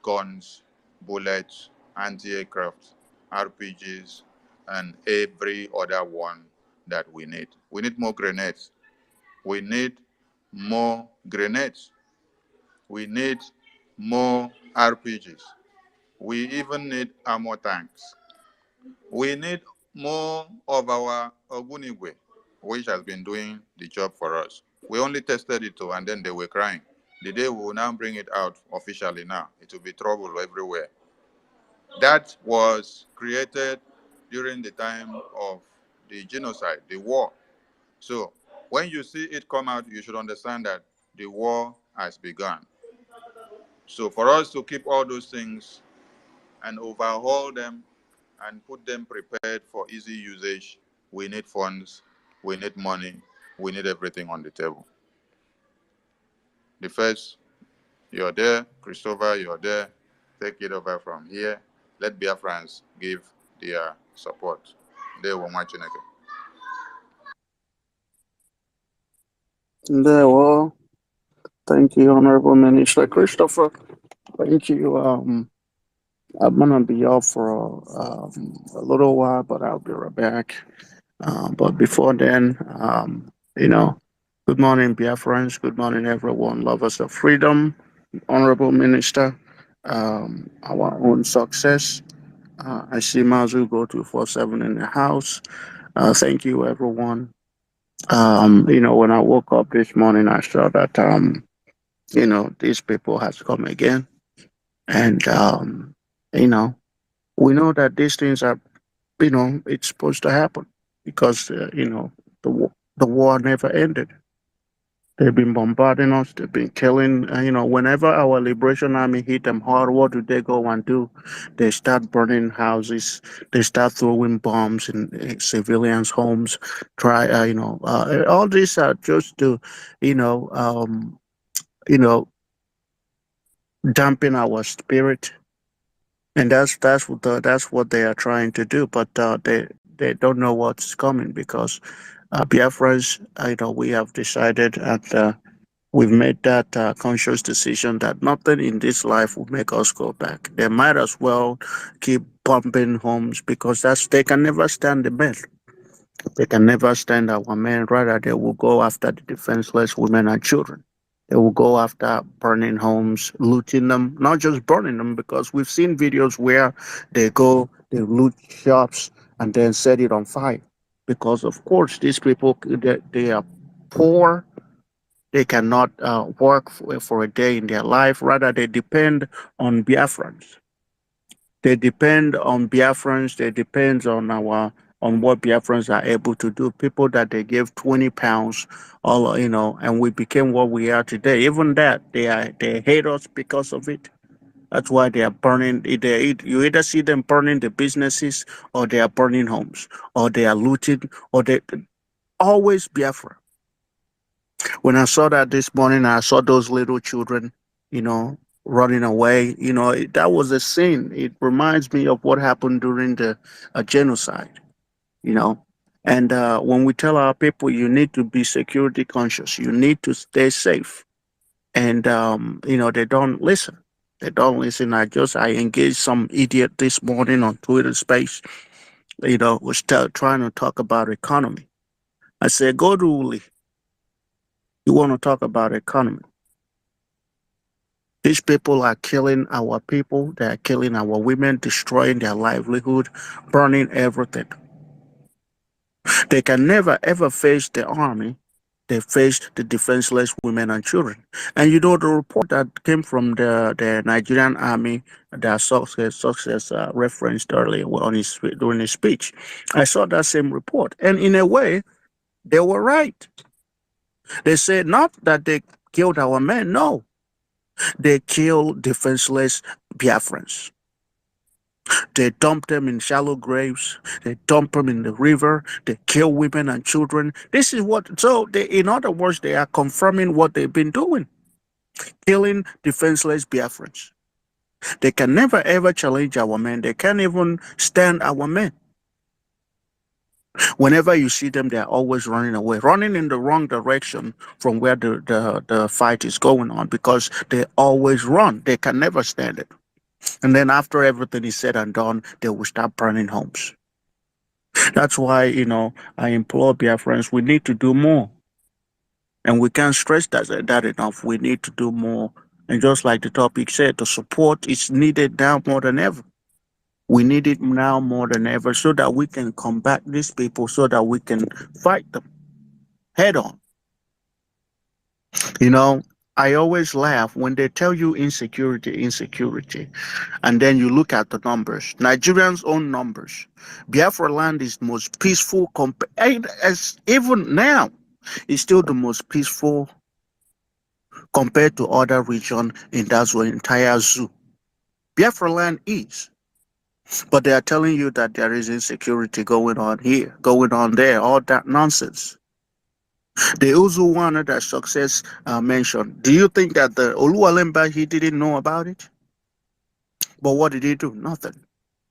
guns, bullets, anti-aircraft, RPGs, and every other one that we need. We need more grenades. We need more grenades. We need more RPGs. We even need armor tanks. We need more of our Ogunigwe, which has been doing the job for us. We only tested it too, and then they were crying. The day we will now bring it out officially now, it will be trouble everywhere. That was created during the time of the genocide, the war. So when you see it come out, you should understand that the war has begun. So for us to keep all those things and overhaul them and put them prepared for easy usage, we need funds, we need money, we need everything on the table. The first, you're there, Christopher, you're there, take it over from here. Let BIAFRANS give their support. They will match it. There, well, thank you, Honorable Minister Christopher. Thank you. I'm gonna be off for a little while, but I'll be right back. But before then, good morning, Biafrans. Good morning, everyone. Lovers of freedom, Honorable Minister. Our own success. I see Mazu go 247 in the house. Thank you, everyone. When I woke up this morning, I saw that these people has come again, and we know that these things are, it's supposed to happen because the war never ended. They've been bombarding us. They've been killing. Whenever our Liberation Army hit them hard, what do they go and do? They start burning houses. They start throwing bombs in civilians' homes. All these are just to, you know, um, you know, dampen our spirit, and that's what they are trying to do. But they don't know what's coming because Biafrans, we have decided and. We've made that conscious decision that nothing in this life will make us go back. They might as well keep bombing homes because they can never stand the men. They can never stand our men. Rather, they will go after the defenseless women and children. They will go after burning homes, looting them, not just burning them, because we've seen videos where they go, they loot shops, and then set it on fire. Because, of course, these people, they are poor. They cannot work for a day in their life. Rather, they depend on Biafrans. They depend on Biafrans. They depend on what Biafrans are able to do. People that they gave £20, all and we became what we are today. Even that they hate us because of it. That's why they are burning. You either see them burning the businesses, or they are burning homes, or they are looting, or they always Biafra. When I saw that this morning, I saw those little children, you know, running away. That was a sin. It reminds me of what happened during the genocide, you know. And when we tell our people, you need to be security conscious, you need to stay safe. And, they don't listen. They don't listen. I engaged some idiot this morning on Twitter space, was trying to talk about economy. I said, go to Uli. You want to talk about economy? These people are killing our people. They are killing our women, destroying their livelihood, burning everything. They can never ever face the army. They face the defenseless women and children. And the report that came from the Nigerian army that success referenced earlier during his speech. I saw that same report. And in a way, they were right. They said not that they killed our men. No, they killed defenseless Biafrans. They dump them in shallow graves. They dump them in the river. They kill women and children. This is in other words, they are confirming what they've been doing, killing defenseless Biafrans. They can never ever challenge our men. They can't even stand our men. Whenever you see them, they're always running away, running in the wrong direction from where the fight is going on, because they always run. They can never stand it. And then after everything is said and done, they will start burning homes. That's why, I implore Biafrans, we need to do more. And we can't stress that enough. We need to do more. And just like the topic said, the support is needed now more than ever. We need it now more than ever, so that we can combat these people, so that we can fight them head on. I always laugh when they tell you insecurity, and then you look at the numbers. Nigerians' own numbers. Biafra land is most peaceful, as even now, it's still the most peaceful compared to other regions in that entire zoo. Biafra land is. But they are telling you that there is insecurity going on here, going on there, all that nonsense. The Uzuwana that success mentioned, do you think that the Oluwalemba, he didn't know about it? But what did he do? Nothing.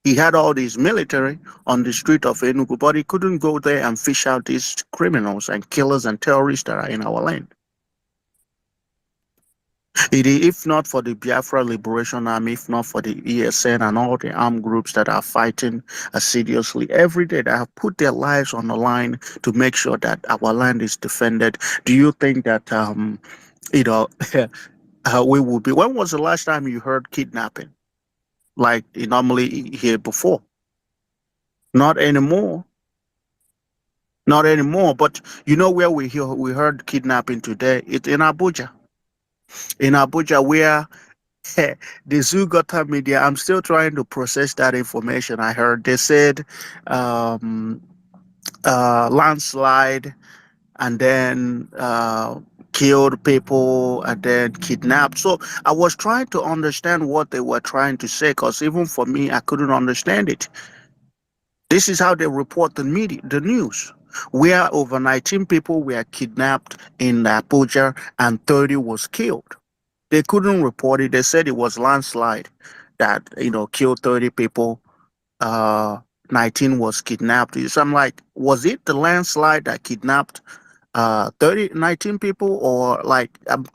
He had all these military on the street of Enugu, but he couldn't go there and fish out these criminals and killers and terrorists that are in our land. If not for the Biafra Liberation Army, if not for the ESN and all the armed groups that are fighting assiduously every day, that have put their lives on the line to make sure that our land is defended, do you think that, we will be? When was the last time you heard kidnapping like you normally hear before? Not anymore. Not anymore. But where we heard kidnapping today? It's in Abuja. In Abuja, where the Zugota media, I'm still trying to process that information. I heard they said landslide, and then killed people, and then kidnapped. So I was trying to understand what they were trying to say, because even for me, I couldn't understand it. This is how they report the news, where over 19 people were kidnapped in Abuja and 30 was killed. They couldn't report it. They said it was landslide that killed 30 people. 19 was kidnapped. So I'm like, was it the landslide that kidnapped 19 people, or like I'm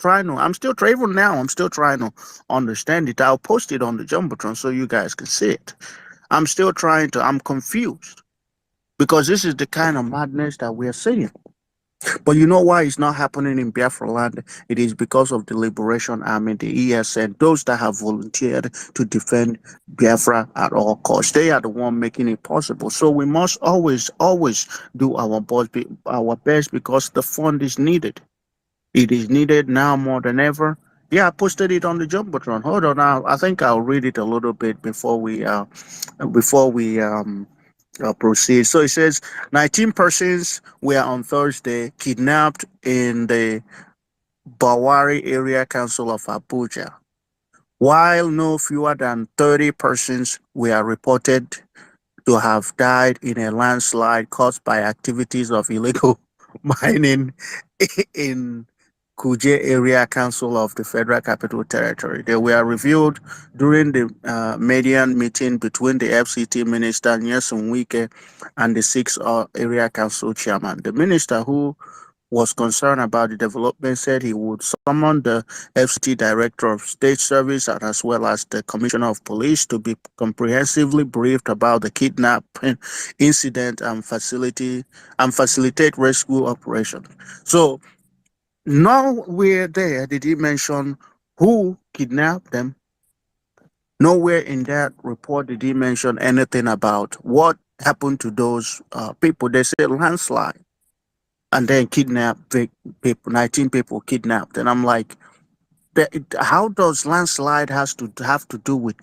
still trying to understand it. I'll post it on the Jumbotron so you guys can see it. I'm confused, because this is the kind of madness that we're seeing. But you know why it's not happening in Biafra land? It is because of the Liberation Army, the ESN, those that have volunteered to defend Biafra at all costs. They are the one making it possible. So we must always do our best because the fund is needed. It is needed now more than ever. Yeah, I posted it on the Jumbotron. Hold on, I think I'll read it a little bit before we proceed. So it says 19 persons were on Thursday kidnapped in the Bawari Area Council of Abuja, while no fewer than 30 persons were reported to have died in a landslide caused by activities of illegal mining in Kuje Area Council of the Federal Capital Territory. They were revealed during the median meeting between the FCT Minister Nyesom Wike and the six area council chairman. The minister, who was concerned about the development, said he would summon the FCT Director of State Service and as well as the Commissioner of Police to be comprehensively briefed about the kidnapping incident and facilitate rescue operations. So nowhere there did he mention who kidnapped them. Nowhere in that report did he mention anything about what happened to those people. They said landslide and then kidnapped people, 19 people kidnapped. And I'm like, how does landslide have to do with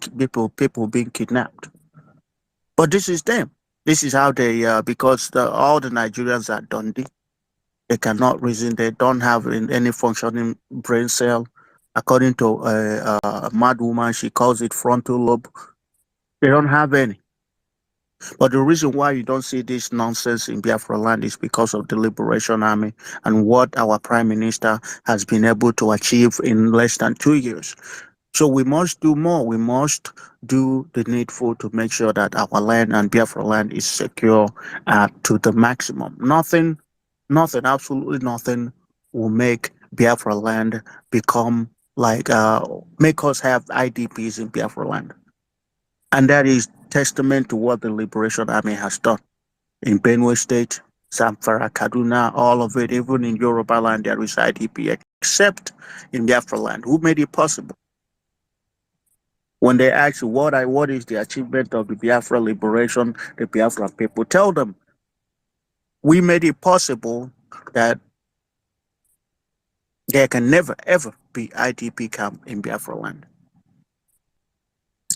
people being kidnapped? But this is them. This is how they, because all the Nigerians are Dundee. They cannot reason. They don't have any functioning brain cell. According to a mad woman, she calls it frontal lobe. They don't have any. But the reason why you don't see this nonsense in Biafra land is because of the Liberation Army and what our Prime Minister has been able to achieve in less than 2 years. So we must do more. We must do the needful to make sure that our land and Biafra land is secure to the maximum. Nothing, absolutely nothing will make Biafra land become like, make us have IDPs in Biafra land. And that is testament to what the Liberation Army has done in Benue State, Zamfara, Kaduna, all of it. Even in Yoruba land, there is IDP, except in Biafra land. Who made it possible? When they ask you what is the achievement of the Biafra liberation, the Biafra people tell them, we made it possible that there can never ever be IDP camp in Biafra land.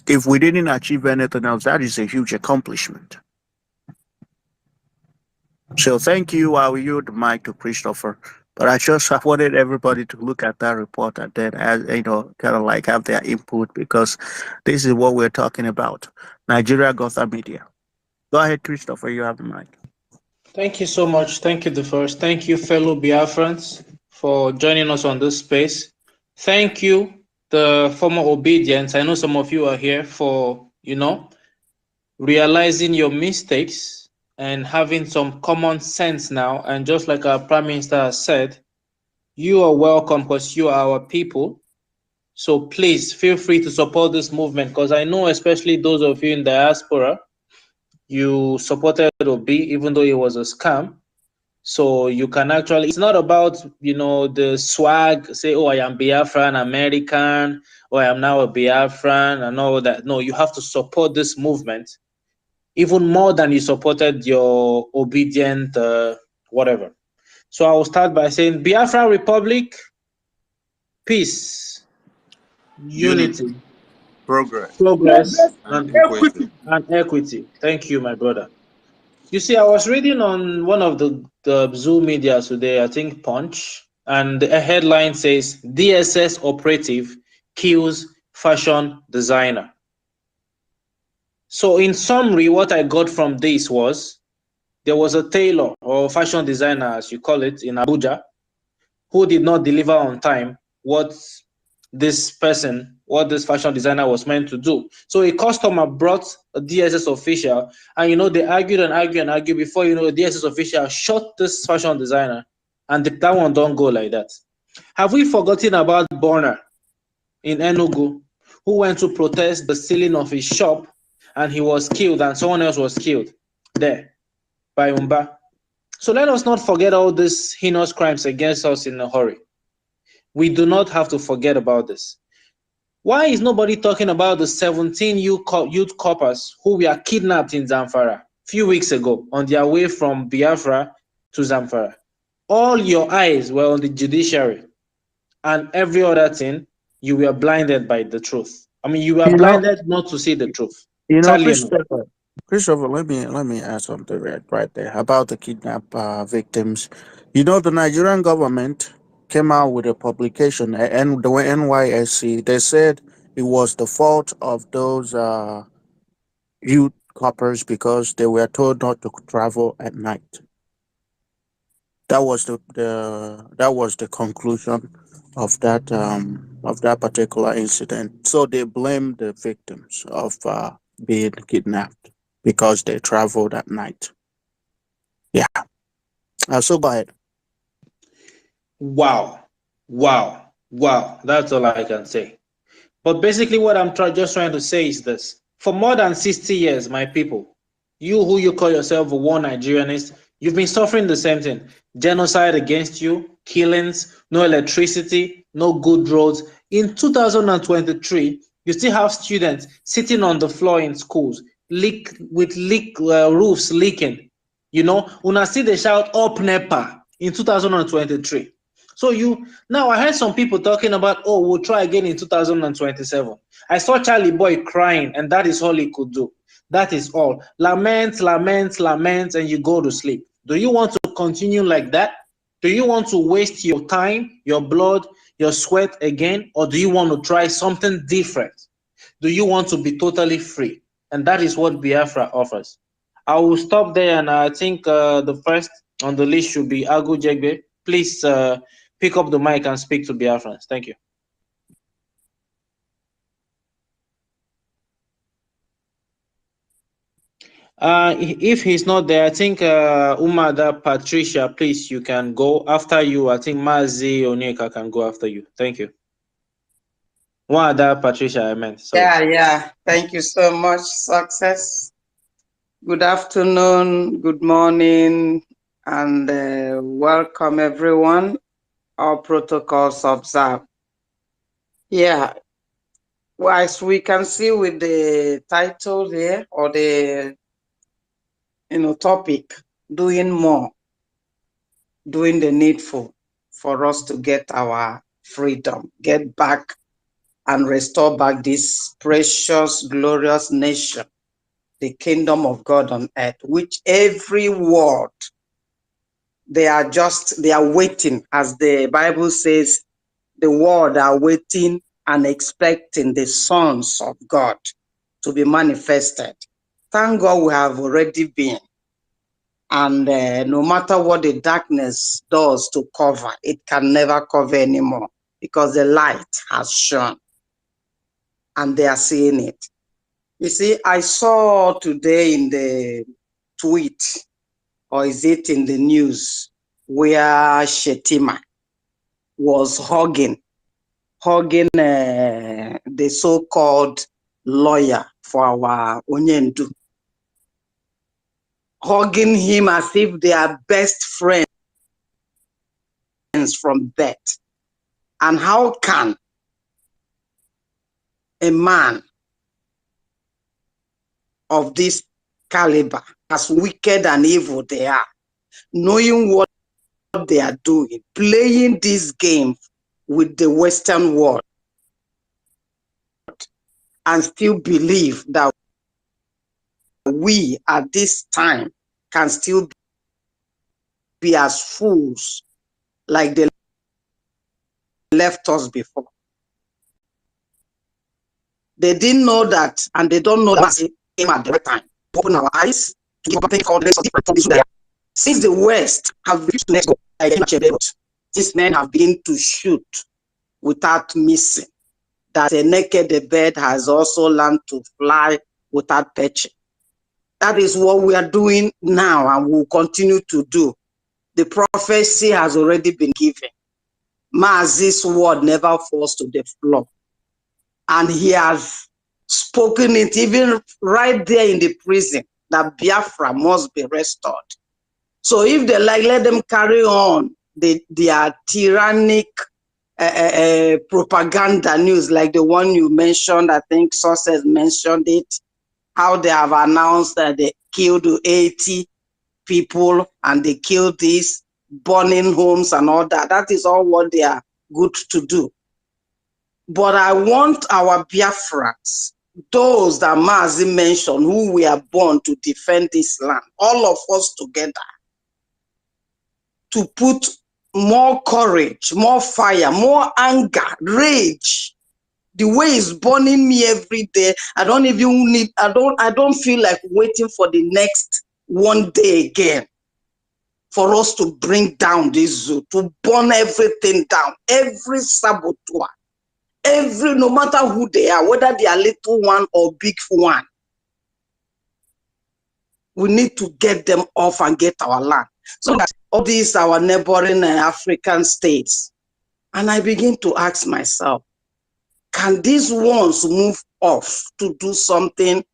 If we didn't achieve anything else, that is a huge accomplishment. So thank you. I will yield the mic to Christopher. But I wanted everybody to look at that report and then, kind of like have their input, because this is what we're talking about. Nigeria Gotham Media. Go ahead, Christopher. You have the mic. Thank you so much. Thank you, the first. Thank you, fellow Biafrans, for joining us on this space. Thank you, the former obedience. I know some of you are here for, realizing your mistakes and having some common sense now. And just like our Prime Minister has said, you are welcome because you are our people. So please feel free to support this movement, because I know especially those of you in diaspora, you supported Obi even though it was a scam. So you can actually, it's not about, the swag, say, oh, I am Biafran American, or I am now a Biafran and all that. No, you have to support this movement even more than you supported your obedient whatever. So I will start by saying Biafra Republic, peace, unity, progress, and equity. Thank you, my brother. You see, I was reading on one of the Zoom media today, I think Punch, and the headline says, DSS operative kills fashion designer. So in summary, what I got from this was, there was a tailor or fashion designer, as you call it, in Abuja, who did not deliver on time what this fashion designer was meant to do. So a customer brought a DSS official, and they argued and argued before the DSS official shot this fashion designer, and that one don't go like that. Have we forgotten about Bonner in Enugu, who went to protest the ceiling of his shop, and he was killed, and someone else was killed there by Umba? So let us not forget all these heinous crimes against us in a hurry. We do not have to forget about this. Why is nobody talking about the 17 youth coppers who were kidnapped in Zamfara a few weeks ago on their way from Biafra to Zamfara? All your eyes were on the judiciary and every other thing. You were blinded by the truth. I mean, you were You know, blinded not to see the truth. Christopher. Christopher, let me add something right there about the kidnap victims. You know, the Nigerian government came out with a publication, and the NYSC. They said it was the fault of those youth coppers because they were told not to travel at night. That was the conclusion of that particular incident. So they blamed the victims of being kidnapped because they traveled at night. Yeah. So go ahead. Wow, wow, wow. That's all I can say. But basically what I'm just trying to say is this. For more than 60 years, my people, you who you call yourself a war Nigerianist, you've been suffering the same thing. Genocide against you, killings, no electricity, no good roads. In 2023, you still have students sitting on the floor in schools, roofs leaking. You know, una see they shout up NEPA in 2023. So now I heard some people talking about, oh, we'll try again in 2027. I saw Charlie Boy crying, and that is all he could do. That is all. Lament, lament, lament, and you go to sleep. Do you want to continue like that? Do you want to waste your time, your blood, your sweat again, or do you want to try something different? Do you want to be totally free? And that is what Biafra offers. I will stop there, and I think the first on the list should be Agu Jegbe. Please pick up the mic and speak to Biafrans. Thank you. If he's not there, I think Umada Patricia, please, you can go after you. I think Mazi Onyeka can go after you. Thank you. Umada Patricia, I meant. Sorry. Yeah. Thank you so much. Success. Good afternoon, good morning, and welcome everyone. All protocols observed. Yeah, well, as we can see with the title here, or the topic, doing more, doing the needful for us to get our freedom, get back and restore back this precious, glorious nation, the kingdom of God on earth, which every word they are waiting, as the Bible says, the world are waiting and expecting the sons of God to be manifested. Thank God we have already been. And no matter what the darkness does to cover, it can never cover anymore because the light has shone and they are seeing it. You see, I saw today in the tweet, or is it in the news, where Shetima was hugging the so-called lawyer for our Onyendu, hugging him as if they are best friends from birth. And how can a man of this caliber, as wicked and evil they are, knowing what they are doing, playing this game with the Western world, and still believe that we at this time can still be as fools like they left us before? They didn't know that, and they don't know that it came at the right time to open our eyes to give up all this different. Since the West have reached to next go, since men have begun to shoot without missing, that a naked bird has also learned to fly without perching. That is what we are doing now and will continue to do. The prophecy has already been given. Mazi's word never falls to the floor. And he has spoken it even right there in the prison, that Biafra must be restored. So if they like, let them carry on their tyrannic propaganda news, like the one you mentioned. I think sources mentioned it, how they have announced that they killed 80 people and they killed this, burning homes and all that. That is all what they are good to do. But I want our Biafrans, those that Mazi mentioned, who we are born to defend this land, all of us together, to put more courage, more fire, more anger, rage. The way it's burning me every day, I don't even need, I don't feel like waiting for the next one day again for us to bring down this zoo, to burn everything down, every saboteur, every, no matter who they are, whether they are little one or big one, we need to get them off and get our land. So that all these our neighboring African states, and I begin to ask myself, can these ones move off to do something?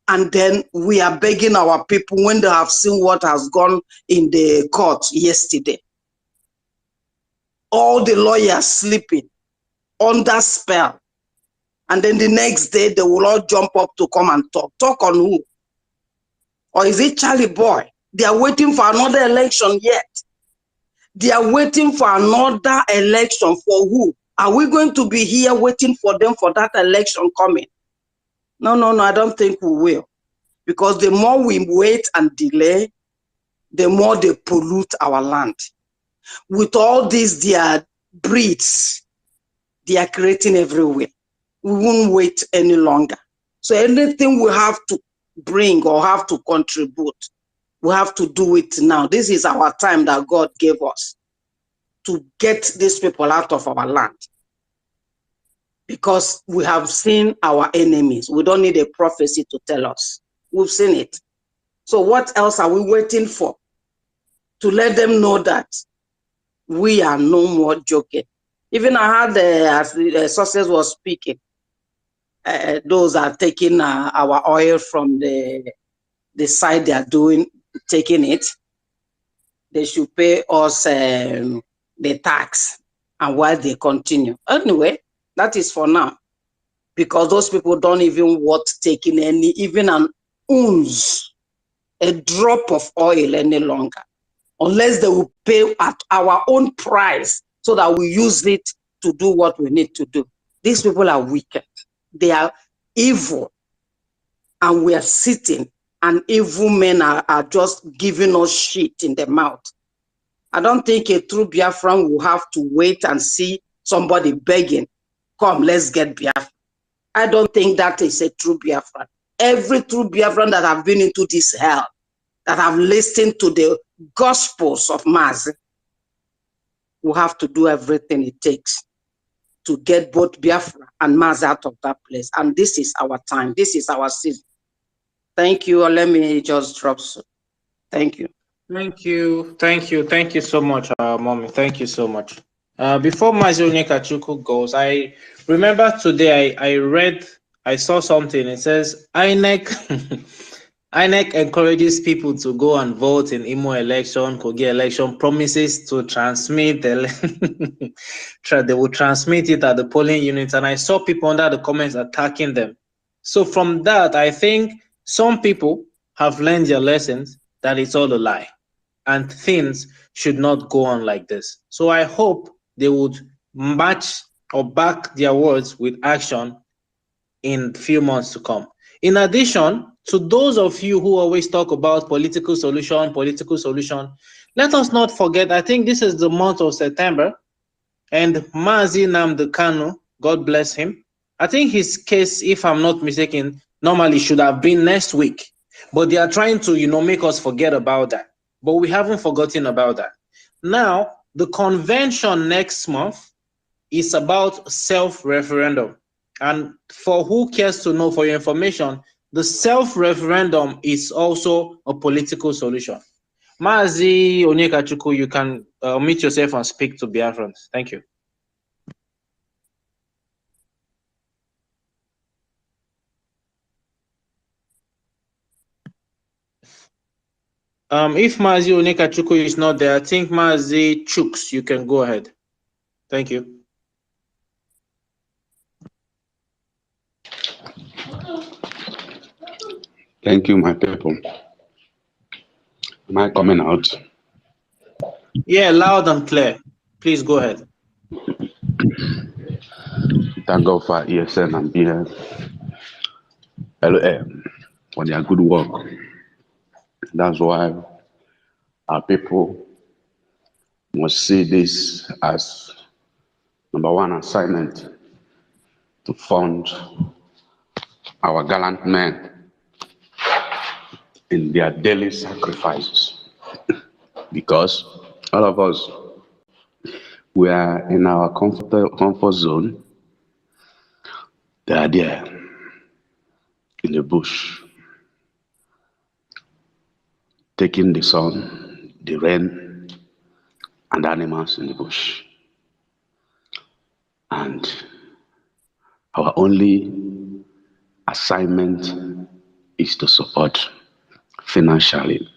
And then we are begging our people when they have seen what has gone in the court yesterday. All the lawyers sleeping under spell. And then the next day they will all jump up to come and talk. Talk on who? Or is it Charlie Boy? They are waiting for another election yet. They are waiting for another election for who? Are we going to be here waiting for them for that election coming? No, I don't think we will. Because the more we wait and delay, the more they pollute our land. With all these, their breeds, they are creating everywhere. We won't wait any longer. So anything we have to bring or have to contribute, we have to do it now. This is our time that God gave us to get these people out of our land. Because we have seen our enemies. We don't need a prophecy to tell us. We've seen it. So what else are we waiting for? To let them know that we are no more joking. Even I had, as the sources was speaking, those are taking our oil from the side they are taking it. They should pay us the tax, and while they continue. Anyway, that is for now, because those people don't even want taking any, even an ounce, a drop of oil any longer, unless they will pay at our own price so that we use it to do what we need to do. These people are wicked. They are evil. And we are sitting, and evil men are just giving us shit in the mouth. I don't think a true Biafran will have to wait and see somebody begging, come, let's get Biafra. I don't think that is a true Biafran. Every true Biafran that have been into this hell, that have listened to the gospels of Maz, will have to do everything it takes to get both Biafra and Maz out of that place. And this is our time. This is our season. Thank you. Let me just drop so. Thank you. Thank you so much, Mommy. Thank you so much. Before Mazi Kachuku goes, I remember today I saw something. It says INEC INEC encourages people to go and vote in Imo election, Kogi election, promises to transmit they will transmit it at the polling units, and I saw people under the comments attacking them. So from that, I think some people have learned their lessons that it's all a lie and things should not go on like this. So I hope they would match or back their words with action in a few months to come. In addition, to those of you who always talk about political solution, let us not forget, I think this is the month of September, and Mazi Nnamdi Kanu, God bless him, I think his case, if I'm not mistaken, normally should have been next week, but they are trying to, make us forget about that. But we haven't forgotten about that. Now, the convention next month is about self-referendum. And for who cares to know, for your information, the self-referendum is also a political solution. Mazi Onyekachuku, you can unmute yourself and speak to Biafrans. Thank you. If Mazi Onekachuku is not there, I think Mazi Chooks, you can go ahead. Thank you. Thank you, my people. Am I coming out? Yeah, loud and clear. Please go ahead. Thank God for ESN and BLM for their good work. That's why our people must see this as number one assignment to fund our gallant men in their daily sacrifices. Because all of us, we are in our comfort zone. They are there in the bush, taking the sun, the rain, and the animals in the bush. And our only assignment is to support financially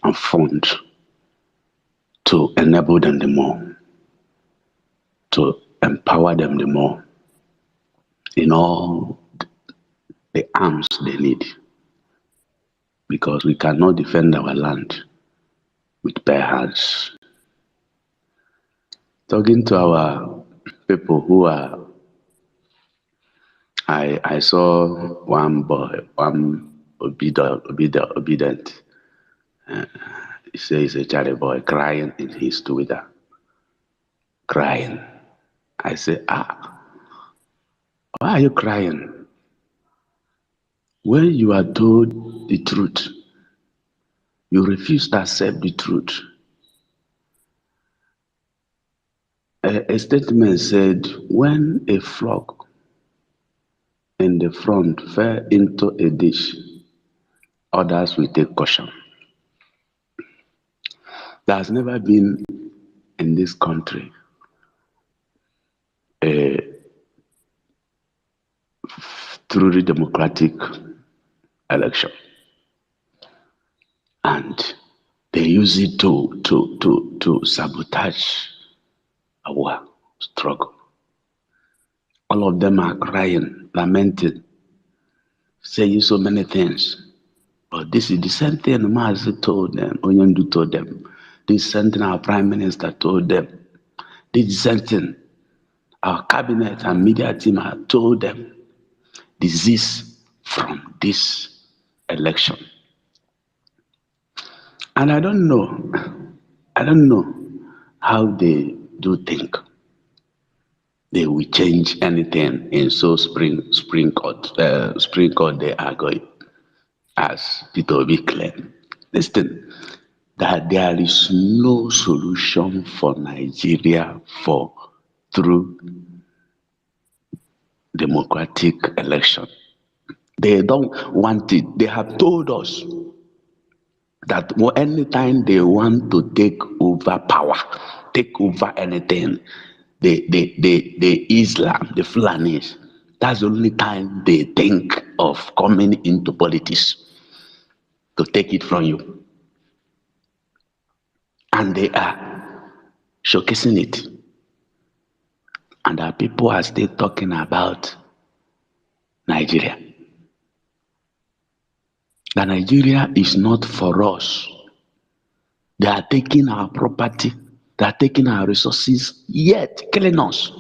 and fund to enable them the more, to empower them the more in all the arms they need. Because we cannot defend our land with bare hands. Talking to our people who are, I saw one boy, one obedient. He says he's a child boy crying in his Twitter. Crying. I say, why are you crying? When you are told the truth, you refuse to accept the truth. A statement said, when a flock in the front fell into a ditch, others will take caution. There has never been in this country a truly democratic election. And they use it to sabotage our struggle. All of them are crying, lamenting, saying so many things. But this is the same thing Mazi told them, Onyendu told them. This is the same thing our Prime Minister told them. This is the same thing our cabinet and media team have told them. Disease from this election. And I don't know how they do think they will change anything in so spring court they are going, as Peter Obi claimed. Listen, that there is no solution for Nigeria for through democratic election. They don't want it. They have told us that anytime they want to take over power, take over anything, the Islam, the Fulanis, that's the only time they think of coming into politics to take it from you. And they are showcasing it. And our people are still talking about Nigeria. That Nigeria is not for us. They are taking our property, they are taking our resources, yet killing us.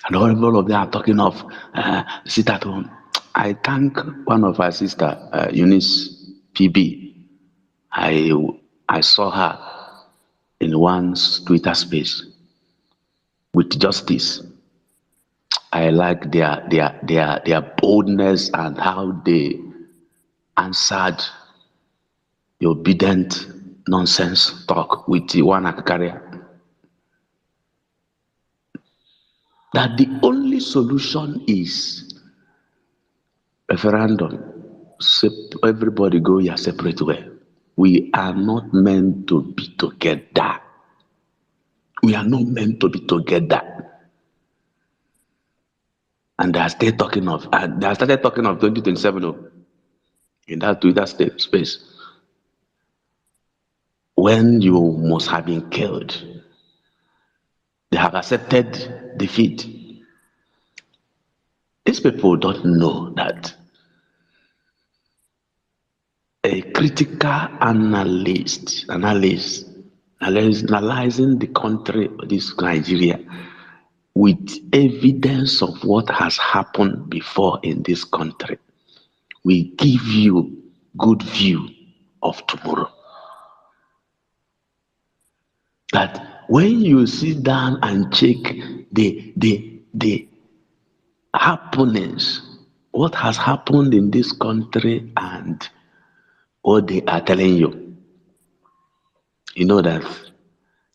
And all of them are talking of sit at home. I thank one of our sister, Eunice PB. I saw her in one Twitter space with justice. I like their boldness and how they answered the obedient nonsense talk with the one carrier. That the only solution is referendum. Everybody go your separate way. We are not meant to be together. We are not meant to be together. And they are still talking of, they started talking of 2027 in that Twitter space. when you must have been killed. They have accepted defeat. These people don't know that a critical analyzing the country, this Nigeria, with evidence of what has happened before in this country, will give you good view of tomorrow. That when you sit down and check the happenings, what has happened in this country and what they are telling you, you know that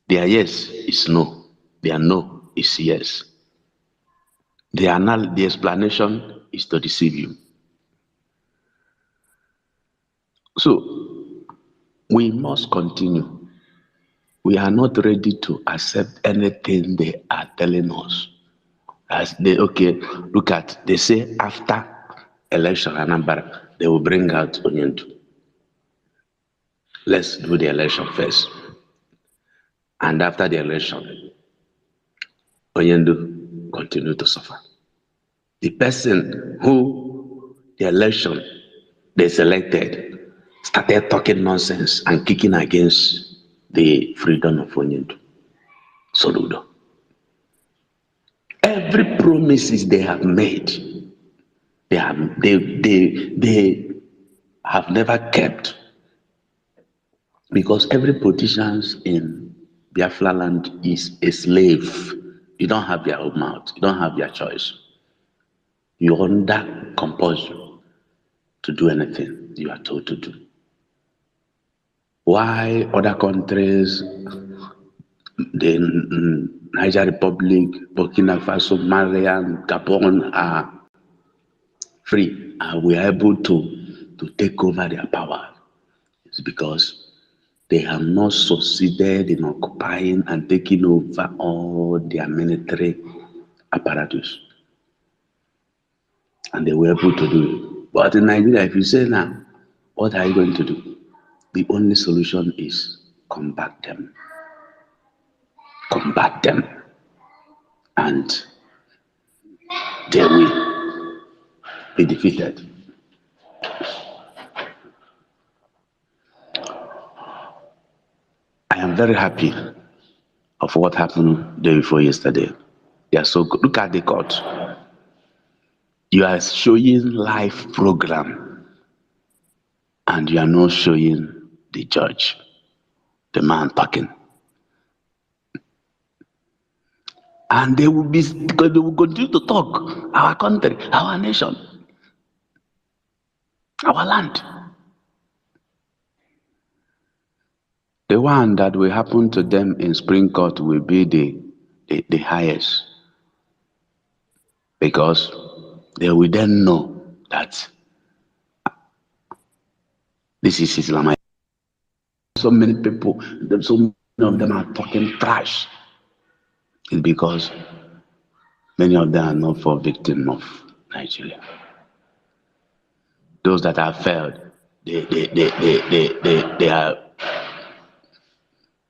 their yes is no, their no is yes. The explanation is to deceive you. So we must continue. We are not ready to accept anything they are telling us. As they look at, they say after election Anambra, they will bring out Onyendu. Let's do the election first. And after the election, Onyendu continue to suffer. The person who the election they selected started talking nonsense and kicking against the freedom of Onyendu. Soludo. Every promises they have made, they have never kept. Because every politician in Biafra land is a slave. You don't have your own mouth. You don't have your choice. You're under compulsion to do anything you are told to do. Why other countries, the Niger Republic, Burkina Faso, Mali, and Gabon are free and we are able to take over their power? It's because they have not succeeded in occupying and taking over all their military apparatus. And they were able to do it. But in Nigeria, if you say now, what are you going to do? The only solution is combat them. Combat them. And they will be defeated. I am very happy of what happened day before yesterday. Yeah, so look at the court. You are showing live program and you are not showing the judge, the man talking. And they will continue to talk. Our country, our nation, our land. The one that will happen to them in Supreme Court will be the highest. Because they will then know that this is Islam. So many people, so many of them are talking trash. It's because many of them are not for victims of Nigeria. Those that have failed, they are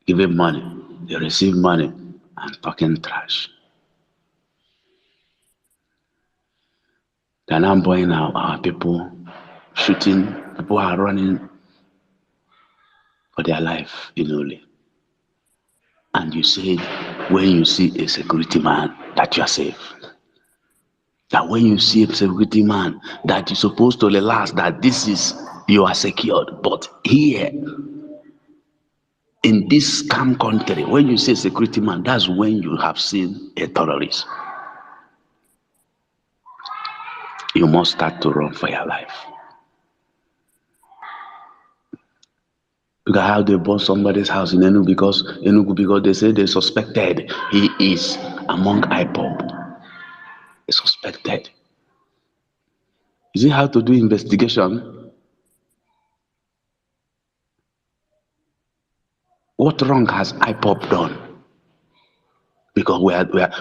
giving money, they receive money and talking trash. They're now blowing our people, shooting, people are running for their life in Ole. And you say, when you see a security man, that you are safe. That when you see a security man, that you're supposed to relax, that this is, you are secured. But here, in this scam country, when you say security man, that's when you have seen a terrorist. You must start to run for your life. Look at how they bought somebody's house in Enugu because they say they suspected he is among IPOB. They suspected. You see how to do investigation? What wrong has IPOB done? Because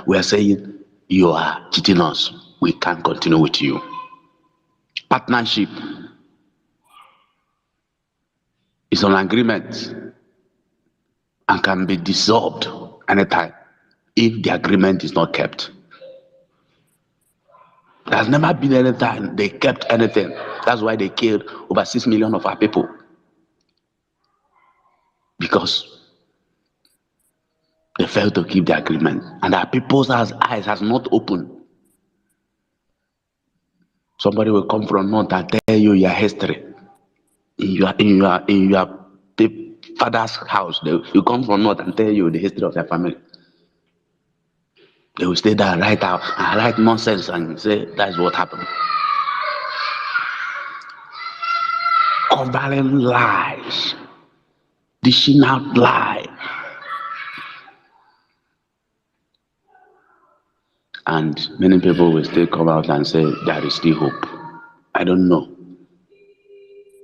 we are saying you are cheating us. We can't continue with you. Partnership is an agreement. and can be dissolved anytime if the agreement is not kept. There's never been any time they kept anything. That's why they killed over 6 million of our people. Because they failed to keep the agreement. And our people's eyes has not opened. Somebody will come from north and tell you your history. In your father's house, you come from north and tell you the history of your family. They will stay there, write out, and write nonsense and say that's what happened. Covering lies, dishing out lies. And many people will still come out and say there is still hope. I don't know.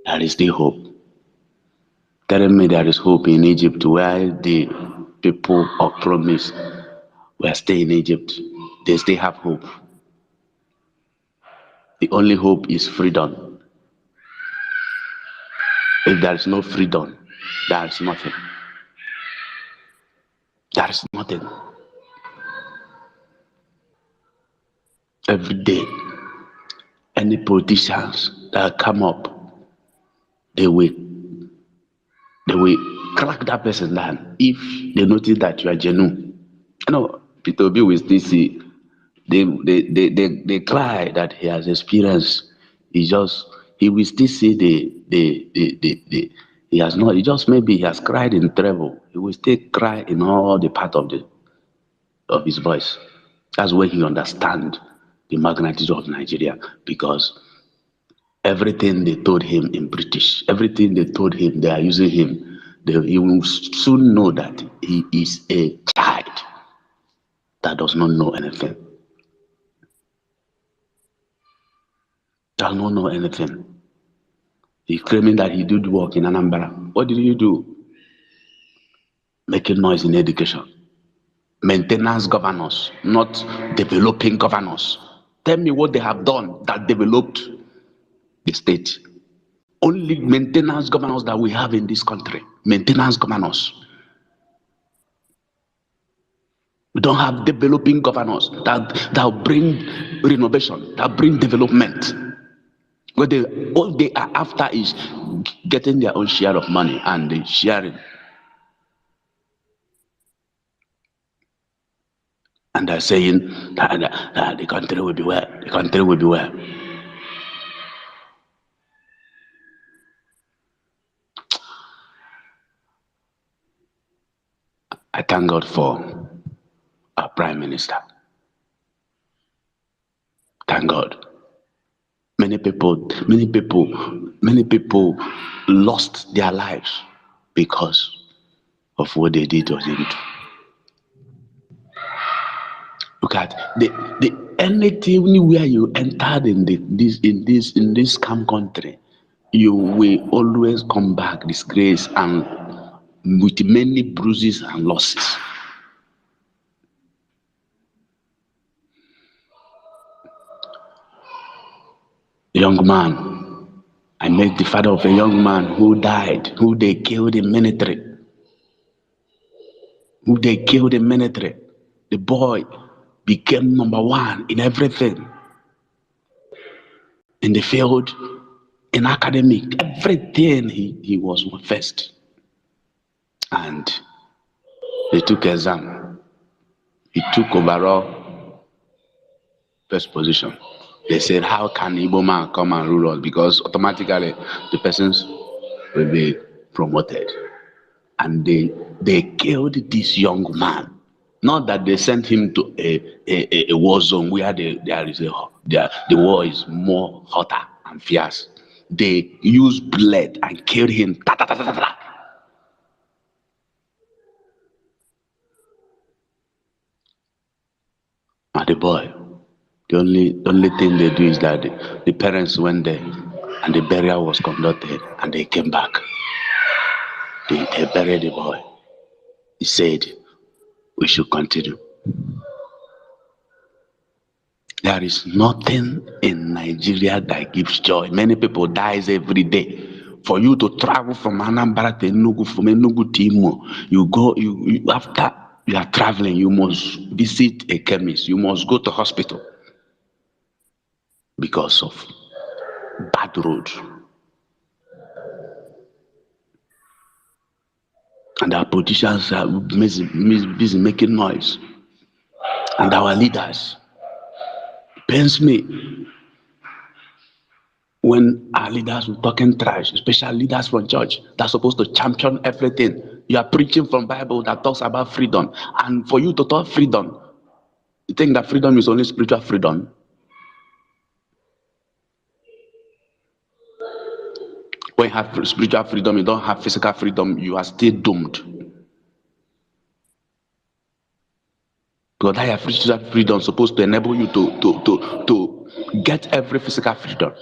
There is still hope. Telling me there is hope in Egypt where the people of promise were still in Egypt. They still have hope. The only hope is freedom. If there is no freedom, there is nothing. There is nothing. Every day, any politicians that come up, they will crack that person down if they notice that you are genuine. You know, Peter Obi will still see. They cry that he has experienced. He will still see he has not. He just maybe he has cried in treble. He will still cry in all the part of his voice. That's where he understands the magnitude of Nigeria, because everything they told him in British, everything they told him they are using him, he will soon know that he is a child that does not know anything. Does not know anything. He's claiming that he did work in Anambra. What did you do? Making noise in education. Maintenance governors, not developing governors. Tell me what they have done that developed the state. Only maintenance governors that we have in this country. Maintenance governors. We don't have developing governors that bring renovation, that bring development. What all they are after is getting their own share of money and sharing. And they're saying that the country will be well. The country will be well. I thank God for our Prime Minister. Thank God. Many people lost their lives because of what they did or didn't do. Look at anything where you entered in this scam country, you will always come back disgraced and with many bruises and losses. Young man, I met the father of a young man who died, who they killed in military. The boy became number one in everything. In the field, in academic, everything he was first. And they took exam. He took overall first position. They said, how can Igbo man come and rule us? Because automatically the persons will be promoted. And they killed this young man. Not that they sent him to a war zone where the war is more hotter and fierce. They used blood and killed him. Ta, ta, ta, ta, ta, ta. And the boy, the only thing they do is that the parents went there and the burial was conducted and they came back. They buried the boy. He said, we should continue. There is nothing in Nigeria that gives joy. Many people die every day For you to travel from Anambra to Enugu, from Enugu to Imo, you after you are traveling, you must visit a chemist, you must go to hospital because of bad roads. And our politicians are busy making noise. And our leaders. Pains me when our leaders were talking trash, especially leaders from church that's supposed to champion everything. You are preaching from Bible that talks about freedom. And for you to talk freedom, you think that freedom is only spiritual freedom? When you have spiritual freedom, you don't have physical freedom, you are still doomed. Because that physical freedom is supposed to enable you to get every physical freedom.